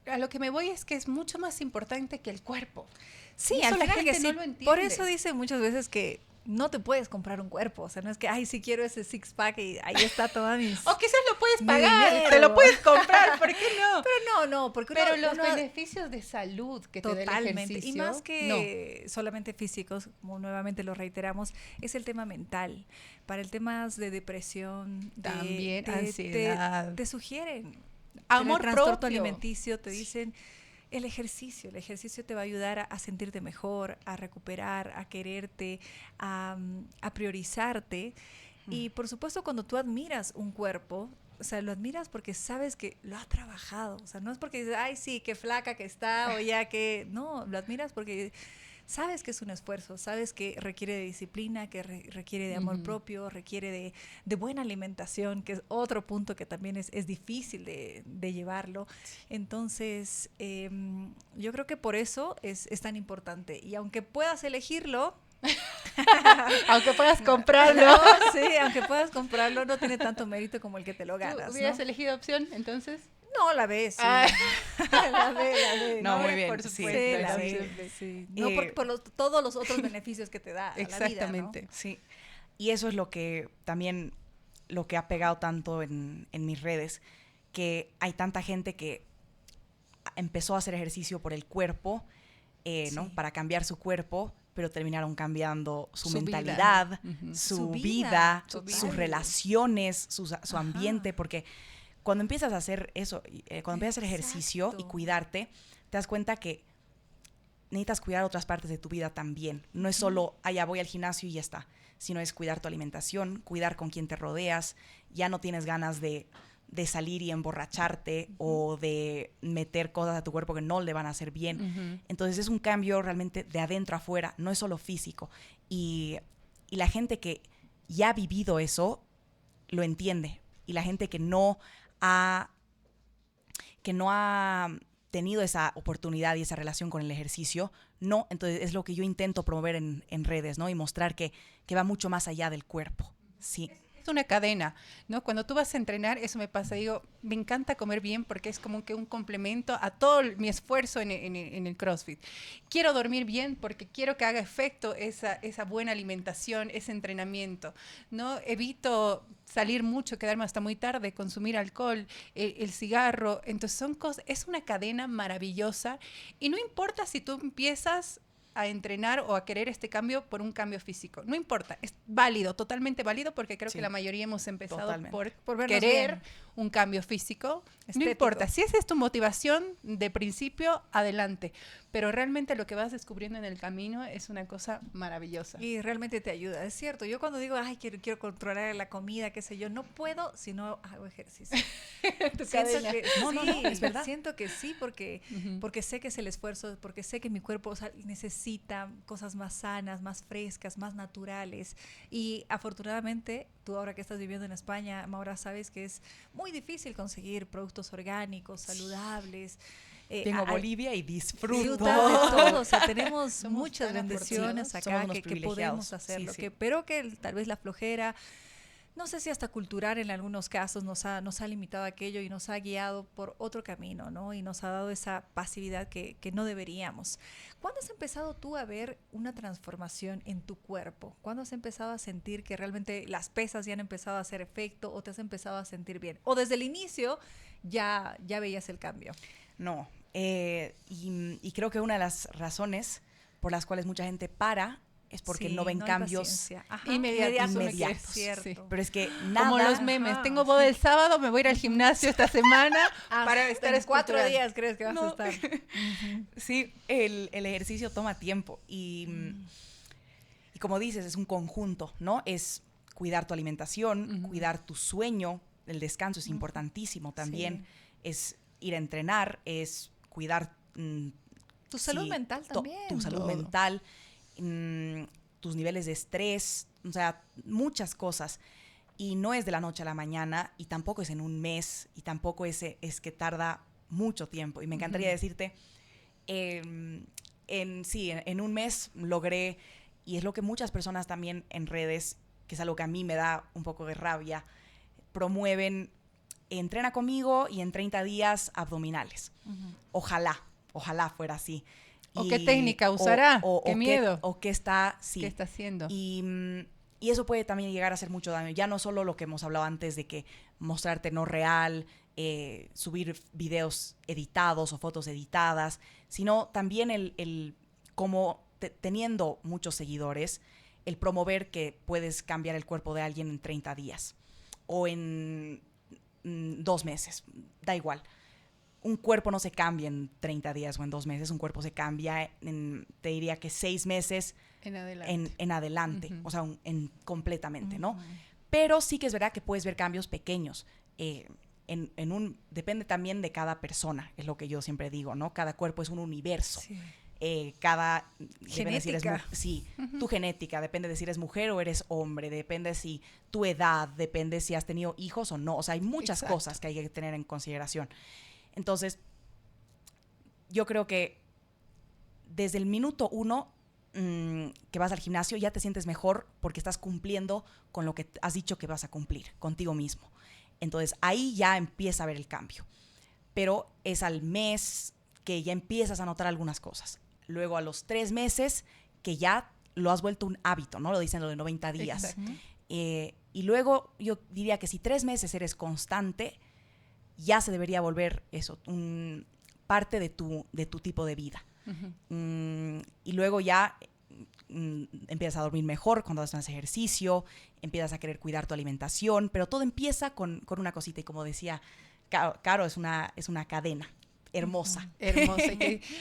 a lo que me voy es que es mucho más importante que el cuerpo. Sí, al final que sí. No lo entiende. Por eso dicen muchas veces que no te puedes comprar un cuerpo, o sea, no es que, ay, sí quiero ese six-pack y ahí está toda mis... O quizás lo puedes pagar, te lo puedes comprar, ¿por qué no? Pero no, porque pero los beneficios de salud que te da el ejercicio... Y más que solamente físicos, como nuevamente lo reiteramos, es el tema mental. Para el tema de depresión, también ansiedad. Te sugieren. Amor trastorno alimenticio, te dicen... El ejercicio te va a ayudar a sentirte mejor, a recuperar, a quererte, a priorizarte. Y por supuesto, cuando tú admiras un cuerpo, o sea, lo admiras porque sabes que lo ha trabajado. O sea, no es porque dices, ay, sí, qué flaca que está, o ya que... No, lo admiras porque sabes que es un esfuerzo, sabes que requiere de disciplina, que requiere de amor propio, requiere de buena alimentación, que es otro punto que también es difícil de llevarlo. Entonces, yo creo que por eso es tan importante. Y aunque puedas elegirlo... aunque puedas comprarlo. No, sí, aunque puedas comprarlo, no tiene tanto mérito como el que te lo ganas. ¿Tú hubieras elegido opción, entonces? No, la ves, sí. Ah. La ve. No, muy bien. Por Sí. supuesto. Sí, la Sí. ve, sí. No, por todos los otros beneficios que te da a la vida, ¿no? Exactamente. Sí. Y eso es lo que también, lo que ha pegado tanto en mis redes, que hay tanta gente que empezó a hacer ejercicio por el cuerpo, ¿no? Sí. Para cambiar su cuerpo, pero terminaron cambiando su Su vida. mentalidad, Ujú. su Su vida, vida, sus total. relaciones, su Ajá. ambiente, porque cuando empiezas a hacer eso, cuando empiezas a hacer ejercicio y Exacto. cuidarte, te das cuenta que necesitas cuidar otras partes de tu vida también. No es solo, ya voy al gimnasio y ya está, sino es cuidar tu alimentación, cuidar con quién te rodeas. Ya no tienes ganas de salir y emborracharte o de meter cosas a tu cuerpo que no le van a hacer bien. Ujú. Entonces es un cambio realmente de adentro a afuera, no es solo físico. Y la gente que ya ha vivido eso, lo entiende. Y la gente que no ha tenido esa oportunidad y esa relación con el ejercicio, no. Entonces es lo que yo intento promover en redes, ¿no? Y mostrar que va mucho más allá del cuerpo. Sí. Es una cadena, ¿no? Cuando tú vas a entrenar, eso me pasa, digo, me encanta comer bien porque es como que un complemento a todo mi esfuerzo en el CrossFit. Quiero dormir bien porque quiero que haga efecto esa buena alimentación, ese entrenamiento, ¿no? Evito salir mucho, quedarme hasta muy tarde, consumir alcohol, el cigarro. Entonces son cosas, es una cadena maravillosa y no importa si tú empiezas a entrenar o a querer este cambio por un cambio físico. No importa, es válido, totalmente válido, porque creo Sí, que la mayoría hemos empezado totalmente. Por vernos querer bien. un cambio físico. No Estético. importa, si esa es tu motivación de principio, adelante. Pero realmente lo que vas descubriendo en el camino es una cosa maravillosa. Y realmente te ayuda, es cierto. Yo cuando digo, ay, quiero controlar la comida, qué sé yo, no puedo si no hago ejercicio. Tu Siento cadena. que, No, es verdad. siento que sí, porque, Ujú. porque sé que es el esfuerzo, porque sé que mi cuerpo, o sea, necesita cosas más sanas, más frescas, más naturales. Y afortunadamente, tú ahora que estás viviendo en España, Maura, sabes que es muy difícil conseguir productos orgánicos, saludables. Vengo a hay- Bolivia y disfruto. Disfrutar de todo, o sea, tenemos Somos muchas tan bendiciones afortunados. acá Somos unos que privilegiados. podemos hacerlo, Sí, sí. pero que tal vez la flojera, no sé si hasta cultural en algunos casos nos ha limitado aquello y nos ha guiado por otro camino, ¿no? Y nos ha dado esa pasividad que no deberíamos. ¿Cuándo has empezado tú a ver una transformación en tu cuerpo? ¿Cuándo has empezado a sentir que realmente las pesas ya han empezado a hacer efecto o te has empezado a sentir bien? ¿O desde el inicio ya veías el cambio? No. Y creo que una de las razones por las cuales mucha gente para es porque Sí, no ven hay cambios. paciencia. Ajá, Inmediatos, inmediatos. es cierto. Sí. Pero es que nada. Como los memes, Ajá, tengo boda el sábado, me voy a ir al gimnasio esta semana para Hasta estar en 4 escultural. días crees que vas No. a estar. Ujú. Sí, el ejercicio toma tiempo y como dices, es un conjunto, ¿no? Es cuidar tu alimentación, Ujú. cuidar tu sueño, el descanso es importantísimo también, es ir a entrenar, es cuidar Tu salud mental también. tu salud Todo. mental, tus niveles de estrés, o sea, muchas cosas. Y no es de la noche a la mañana y tampoco es en un mes y tampoco es que tarda mucho tiempo. Y me encantaría Ujú. decirte, en un mes logré, y es lo que muchas personas también en redes, que es algo que a mí me da un poco de rabia, promueven, entrena conmigo y en 30 días abdominales. Ujú. Ojalá fuera así. ¿O qué técnica usará? ¡Qué miedo! O qué está, sí. ¿Qué está haciendo? Y eso puede también llegar a hacer mucho daño. Ya no solo lo que hemos hablado antes de que mostrarte no real, subir videos editados o fotos editadas, sino también el como teniendo muchos seguidores, el promover que puedes cambiar el cuerpo de alguien en 30 días o en 2 meses, da igual. Un cuerpo no se cambia en 30 días o en 2 meses, un cuerpo se cambia en, te diría que 6 meses En adelante. en adelante, Ujú. o sea, completamente, ¿no? Ujú. Pero sí que es verdad que puedes ver cambios pequeños. Depende también de cada persona, es lo que yo siempre digo, ¿no? Cada cuerpo es un universo. Sí. Depende de si eres Genética. sí, tu genética, depende de si eres mujer o eres hombre, depende si tu edad, depende si has tenido hijos o no. O sea, hay muchas Exacto. cosas que hay que tener en consideración. Entonces, yo creo que desde el minuto 1 que vas al gimnasio ya te sientes mejor porque estás cumpliendo con lo que has dicho que vas a cumplir contigo mismo. Entonces, ahí ya empieza a ver el cambio. pero es al mes que ya empiezas a notar algunas cosas. Luego a los 3 meses que ya lo has vuelto un hábito, ¿no? Lo dicen lo de 90 días. Y luego yo diría que si 3 meses eres constante, ya se debería volver eso, parte de tu tipo de vida. Y luego ya empiezas a dormir mejor cuando haces ejercicio, empiezas a querer cuidar tu alimentación, pero todo empieza con una cosita. Y como decía Caro, es una cadena hermosa. Hermosa.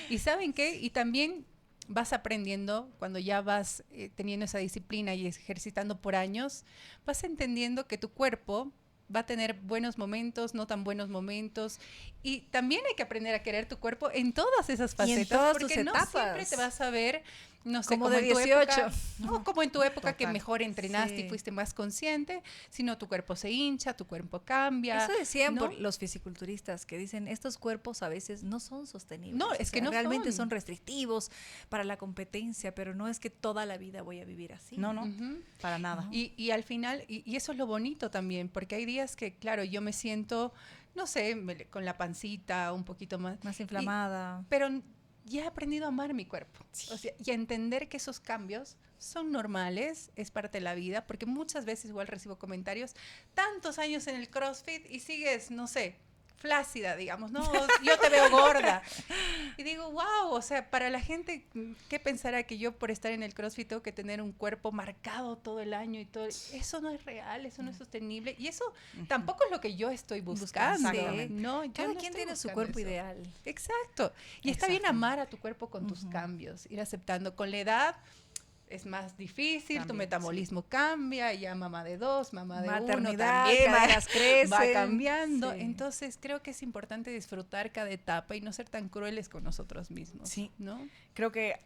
¿Y saben qué? Y también vas aprendiendo, cuando ya vas teniendo esa disciplina y ejercitando por años, vas entendiendo que tu cuerpo va a tener buenos momentos, no tan buenos momentos. Y también hay que aprender a querer tu cuerpo en todas esas facetas. Y en todas porque tus no etapas. siempre te vas a ver, no sé, como de en tu 18. época, no como en tu época que Total. mejor entrenaste Sí. y fuiste más consciente, sino tu cuerpo se hincha, tu cuerpo cambia. Eso decían ¿no? por los fisiculturistas, que dicen, estos cuerpos a veces no son sostenibles. No, es que no realmente son. son restrictivos para la competencia, pero no es que toda la vida voy a vivir así. No, Ujú. para nada. Y al final, y eso es lo bonito también, porque hay días que, claro, yo me siento, no sé, con la pancita un poquito más. Más inflamada. Pero ya he aprendido a amar mi cuerpo. O sea, y a entender que esos cambios son normales, es parte de la vida, porque muchas veces igual recibo comentarios, tantos años en el CrossFit y sigues, no sé, flácida, digamos, ¿no? Yo te veo gorda. Y digo, wow, o sea, para la gente, ¿qué pensará que yo por estar en el CrossFit tengo que tener un cuerpo marcado todo el año y todo? Eso no es real, eso no es sostenible. Y eso tampoco es lo que yo estoy buscando. Exactamente. No, yo Cada no quien estoy tiene su buscando cuerpo eso. ideal. Exacto. Y está bien amar a tu cuerpo con tus cambios, ir aceptando. Con la edad es más difícil, tu También, metabolismo cambia, ya mamá de 2, mamá de 1 Maternidad, también caderas crecen. va cambiando. Sí. Entonces creo que es importante disfrutar cada etapa y no ser tan crueles con nosotros mismos. Sí. ¿No? Creo que,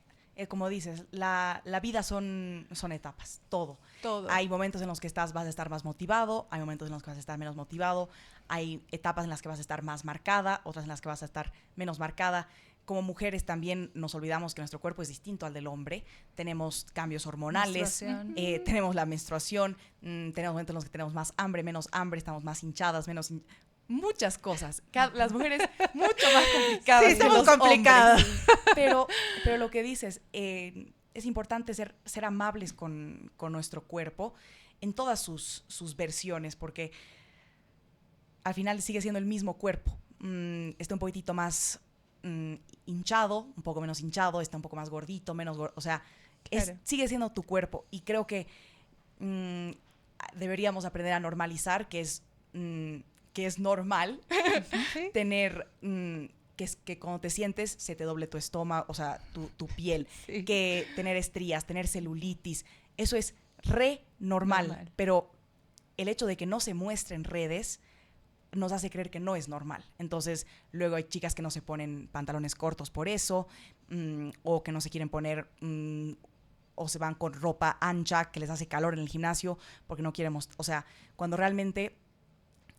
como dices, la vida son etapas, todo. Todo. Hay momentos en los que vas a estar más motivado, hay momentos en los que vas a estar menos motivado, hay etapas en las que vas a estar más marcada, otras en las que vas a estar menos marcada. Como mujeres también nos olvidamos que nuestro cuerpo es distinto al del hombre. Tenemos cambios hormonales, Menstruación. tenemos la menstruación, tenemos momentos en los que tenemos más hambre, menos hambre, estamos más hinchadas, muchas cosas. Las mujeres mucho más complicadas. Sí, que somos los complicadas. hombres. Pero lo que dices, es importante ser amables con nuestro cuerpo en todas sus versiones, porque al final sigue siendo el mismo cuerpo. Está un poquitito más hinchado, un poco menos hinchado, está un poco más gordito, menos gordo. O sea, Claro. sigue siendo tu cuerpo. Y creo que deberíamos aprender a normalizar que es normal Sí. tener... que cuando te sientes se te doble tu estómago, o sea, tu piel, Sí. que tener estrías, tener celulitis, eso es normal. Normal. Pero el hecho de que no se muestre en redes nos hace creer que no es normal. Entonces, luego hay chicas que no se ponen pantalones cortos por eso, o que no se quieren poner, o se van con ropa ancha que les hace calor en el gimnasio porque no quieren, o sea, cuando realmente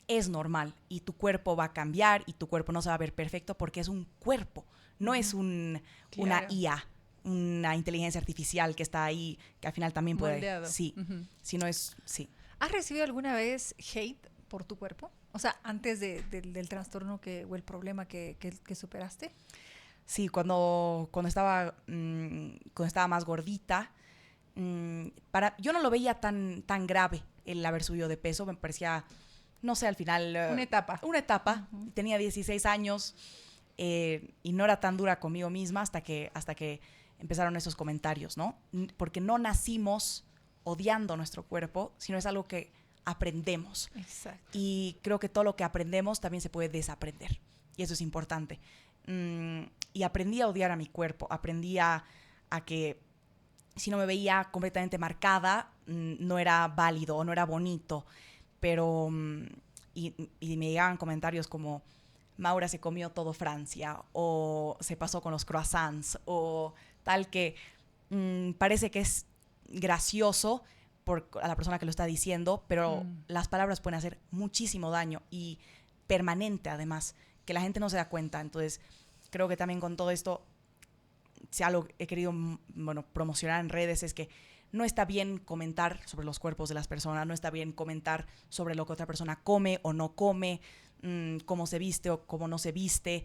es normal y tu cuerpo va a cambiar y tu cuerpo no se va a ver perfecto porque es un cuerpo, no es una Claro. IA, una inteligencia artificial que está ahí, que al final también puede... Moldeado. Sí, Ujú. si no es... Sí. ¿Has recibido alguna vez hate por tu cuerpo? O sea, antes del trastorno o el problema que superaste. Sí, cuando estaba más gordita, yo no lo veía tan grave el haber subido de peso. Me parecía, no sé, al final... Una etapa. Una etapa. Tenía 16 años y no era tan dura conmigo misma hasta que empezaron esos comentarios, ¿no? Porque no nacimos odiando nuestro cuerpo, sino es algo que aprendemos. Exacto. Y creo que todo lo que aprendemos también se puede desaprender. Y eso es importante. Y aprendí a odiar a mi cuerpo. Aprendí a que si no me veía completamente marcada, no era válido o no era bonito. Pero, y me llegaban comentarios como, Maura se comió todo Francia, o se pasó con los croissants, o tal, que parece que es gracioso a la persona que lo está diciendo, pero las palabras pueden hacer muchísimo daño y permanente además, que la gente no se da cuenta. Entonces, creo que también con todo esto, si algo he querido promocionar en redes es que no está bien comentar sobre los cuerpos de las personas, no está bien comentar sobre lo que otra persona come o no come. cómo se viste o cómo no se viste,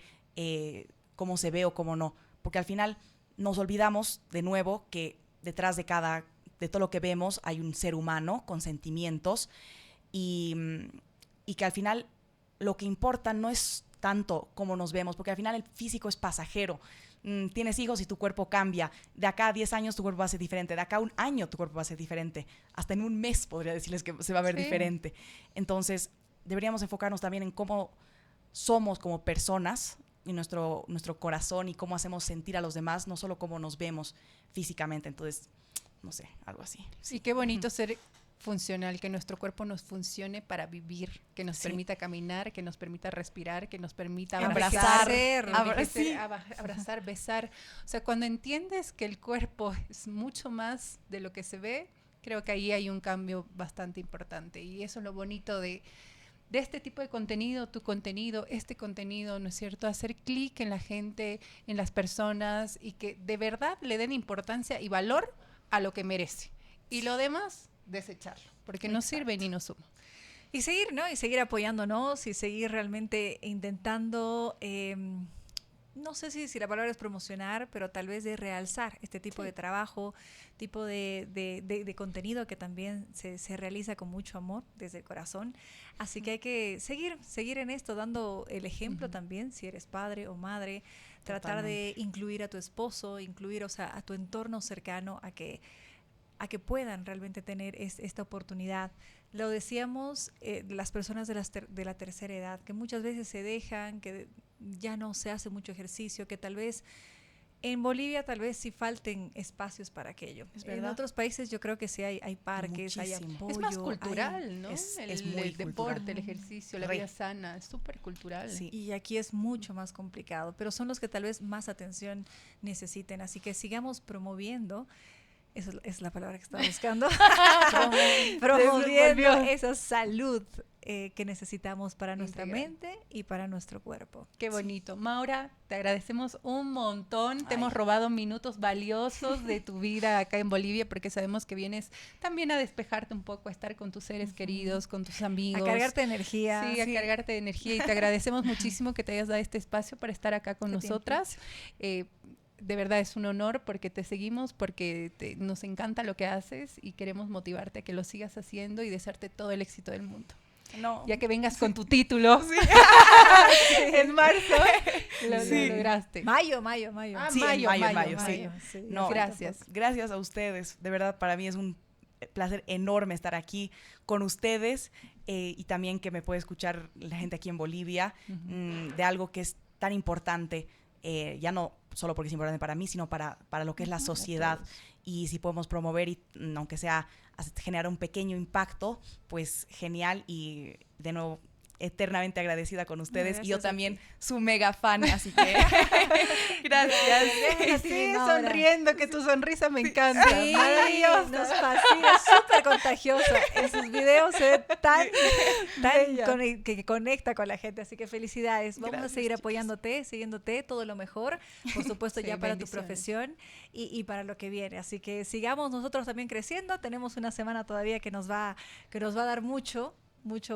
cómo se ve o cómo no. Porque al final nos olvidamos de nuevo que detrás de todo lo que vemos hay un ser humano con sentimientos y que al final lo que importa no es tanto cómo nos vemos, porque al final el físico es pasajero. Tienes hijos y tu cuerpo cambia. De acá a 10 años tu cuerpo va a ser diferente. De acá a un año tu cuerpo va a ser diferente. Hasta en un mes podría decirles que se va a ver diferente. Entonces, deberíamos enfocarnos también en cómo somos como personas y nuestro corazón y cómo hacemos sentir a los demás, no solo cómo nos vemos físicamente. Entonces, no sé, algo así. Sí, qué bonito ser funcional, que nuestro cuerpo nos funcione para vivir, que nos permita caminar, que nos permita respirar, que nos permita abrazar, besar. O sea, cuando entiendes que el cuerpo es mucho más de lo que se ve, creo que ahí hay un cambio bastante importante. Y eso es lo bonito de este tipo de contenido, tu contenido, este contenido, ¿no es cierto? Hacer clic en la gente, en las personas y que de verdad le den importancia y valor a lo que merece. Y lo demás, desecharlo, porque no sirve ni nos suma. Y seguir, ¿no? Y seguir apoyándonos y seguir realmente intentando, no sé si la palabra es promocionar, pero tal vez de realzar este tipo de trabajo, tipo de contenido que también se realiza con mucho amor desde el corazón. Así que hay que seguir en esto, dando el ejemplo también, si eres padre o madre, tratar de incluir a tu esposo, incluir, o sea, a tu entorno cercano a que puedan realmente tener esta oportunidad. Lo decíamos, las personas de la tercera edad, que muchas veces se dejan, que ya no se hace mucho ejercicio, que tal vez en Bolivia tal vez sí falten espacios para aquello. En otros países yo creo que sí hay parques, hay apoyo. Es más cultural, ¿no? Es muy el deporte, cultural. el ejercicio, la vida sana, es súper cultural. Sí. Y aquí es mucho más complicado, pero son los que tal vez más atención necesiten. Así que sigamos promoviendo. Esa es la palabra que estaba buscando. Promoviendo esa salud que necesitamos para nuestra mente y para nuestro cuerpo. Qué bonito. Maura, te agradecemos un montón. Te hemos robado minutos valiosos de tu vida acá en Bolivia porque sabemos que vienes también a despejarte un poco, a estar con tus seres queridos, con tus amigos. A cargarte de energía. Sí, a cargarte de energía. Y te agradecemos muchísimo que te hayas dado este espacio para estar acá con nosotras. De verdad es un honor porque te seguimos, porque nos encanta lo que haces y queremos motivarte a que lo sigas haciendo y desearte todo el éxito del mundo. No. Ya que vengas con tu título en marzo, lo lograste. Mayo. Sí, mayo, sí. No, gracias. Gracias a ustedes. De verdad, para mí es un placer enorme estar aquí con ustedes y también que me puede escuchar la gente aquí en Bolivia de algo que es tan importante, ya no solo porque es importante para mí, sino para lo que es la sociedad. Y si podemos promover, y aunque sea generar un pequeño impacto, pues genial. Y de nuevo, eternamente agradecida con ustedes. Gracias, y yo también su mega fan, así que gracias. Sí, sonriendo, que tu sonrisa me encanta. Sí, maravilloso. Nos fascina, es súper contagiosa. En sus videos se ve tan que conecta con la gente, así que felicidades. Vamos a seguir apoyándote, siguiéndote, todo lo mejor, por supuesto, ya para tu profesión y para lo que viene. Así que sigamos nosotros también creciendo. Tenemos una semana todavía que nos va a dar mucho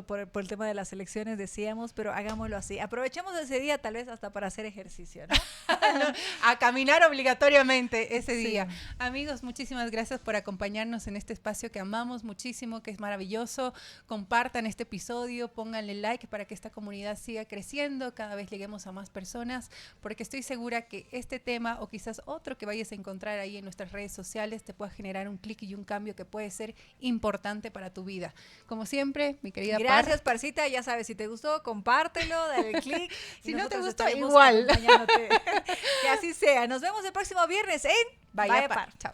por el tema de las elecciones, decíamos, pero hagámoslo así. Aprovechemos ese día tal vez hasta para hacer ejercicio, ¿no? A caminar obligatoriamente ese día. Amigos, muchísimas gracias por acompañarnos en este espacio que amamos muchísimo, que es maravilloso. Compartan este episodio, pónganle like para que esta comunidad siga creciendo, cada vez lleguemos a más personas, porque estoy segura que este tema o quizás otro que vayas a encontrar ahí en nuestras redes sociales te pueda generar un clic y un cambio que puede ser importante para tu vida. Como siempre, mi querida Gracias, Parcita. Ya sabes, si te gustó, compártelo, dale clic. Si no te gustó, igual. Que así sea. Nos vemos el próximo viernes en Vaya Par. Chao.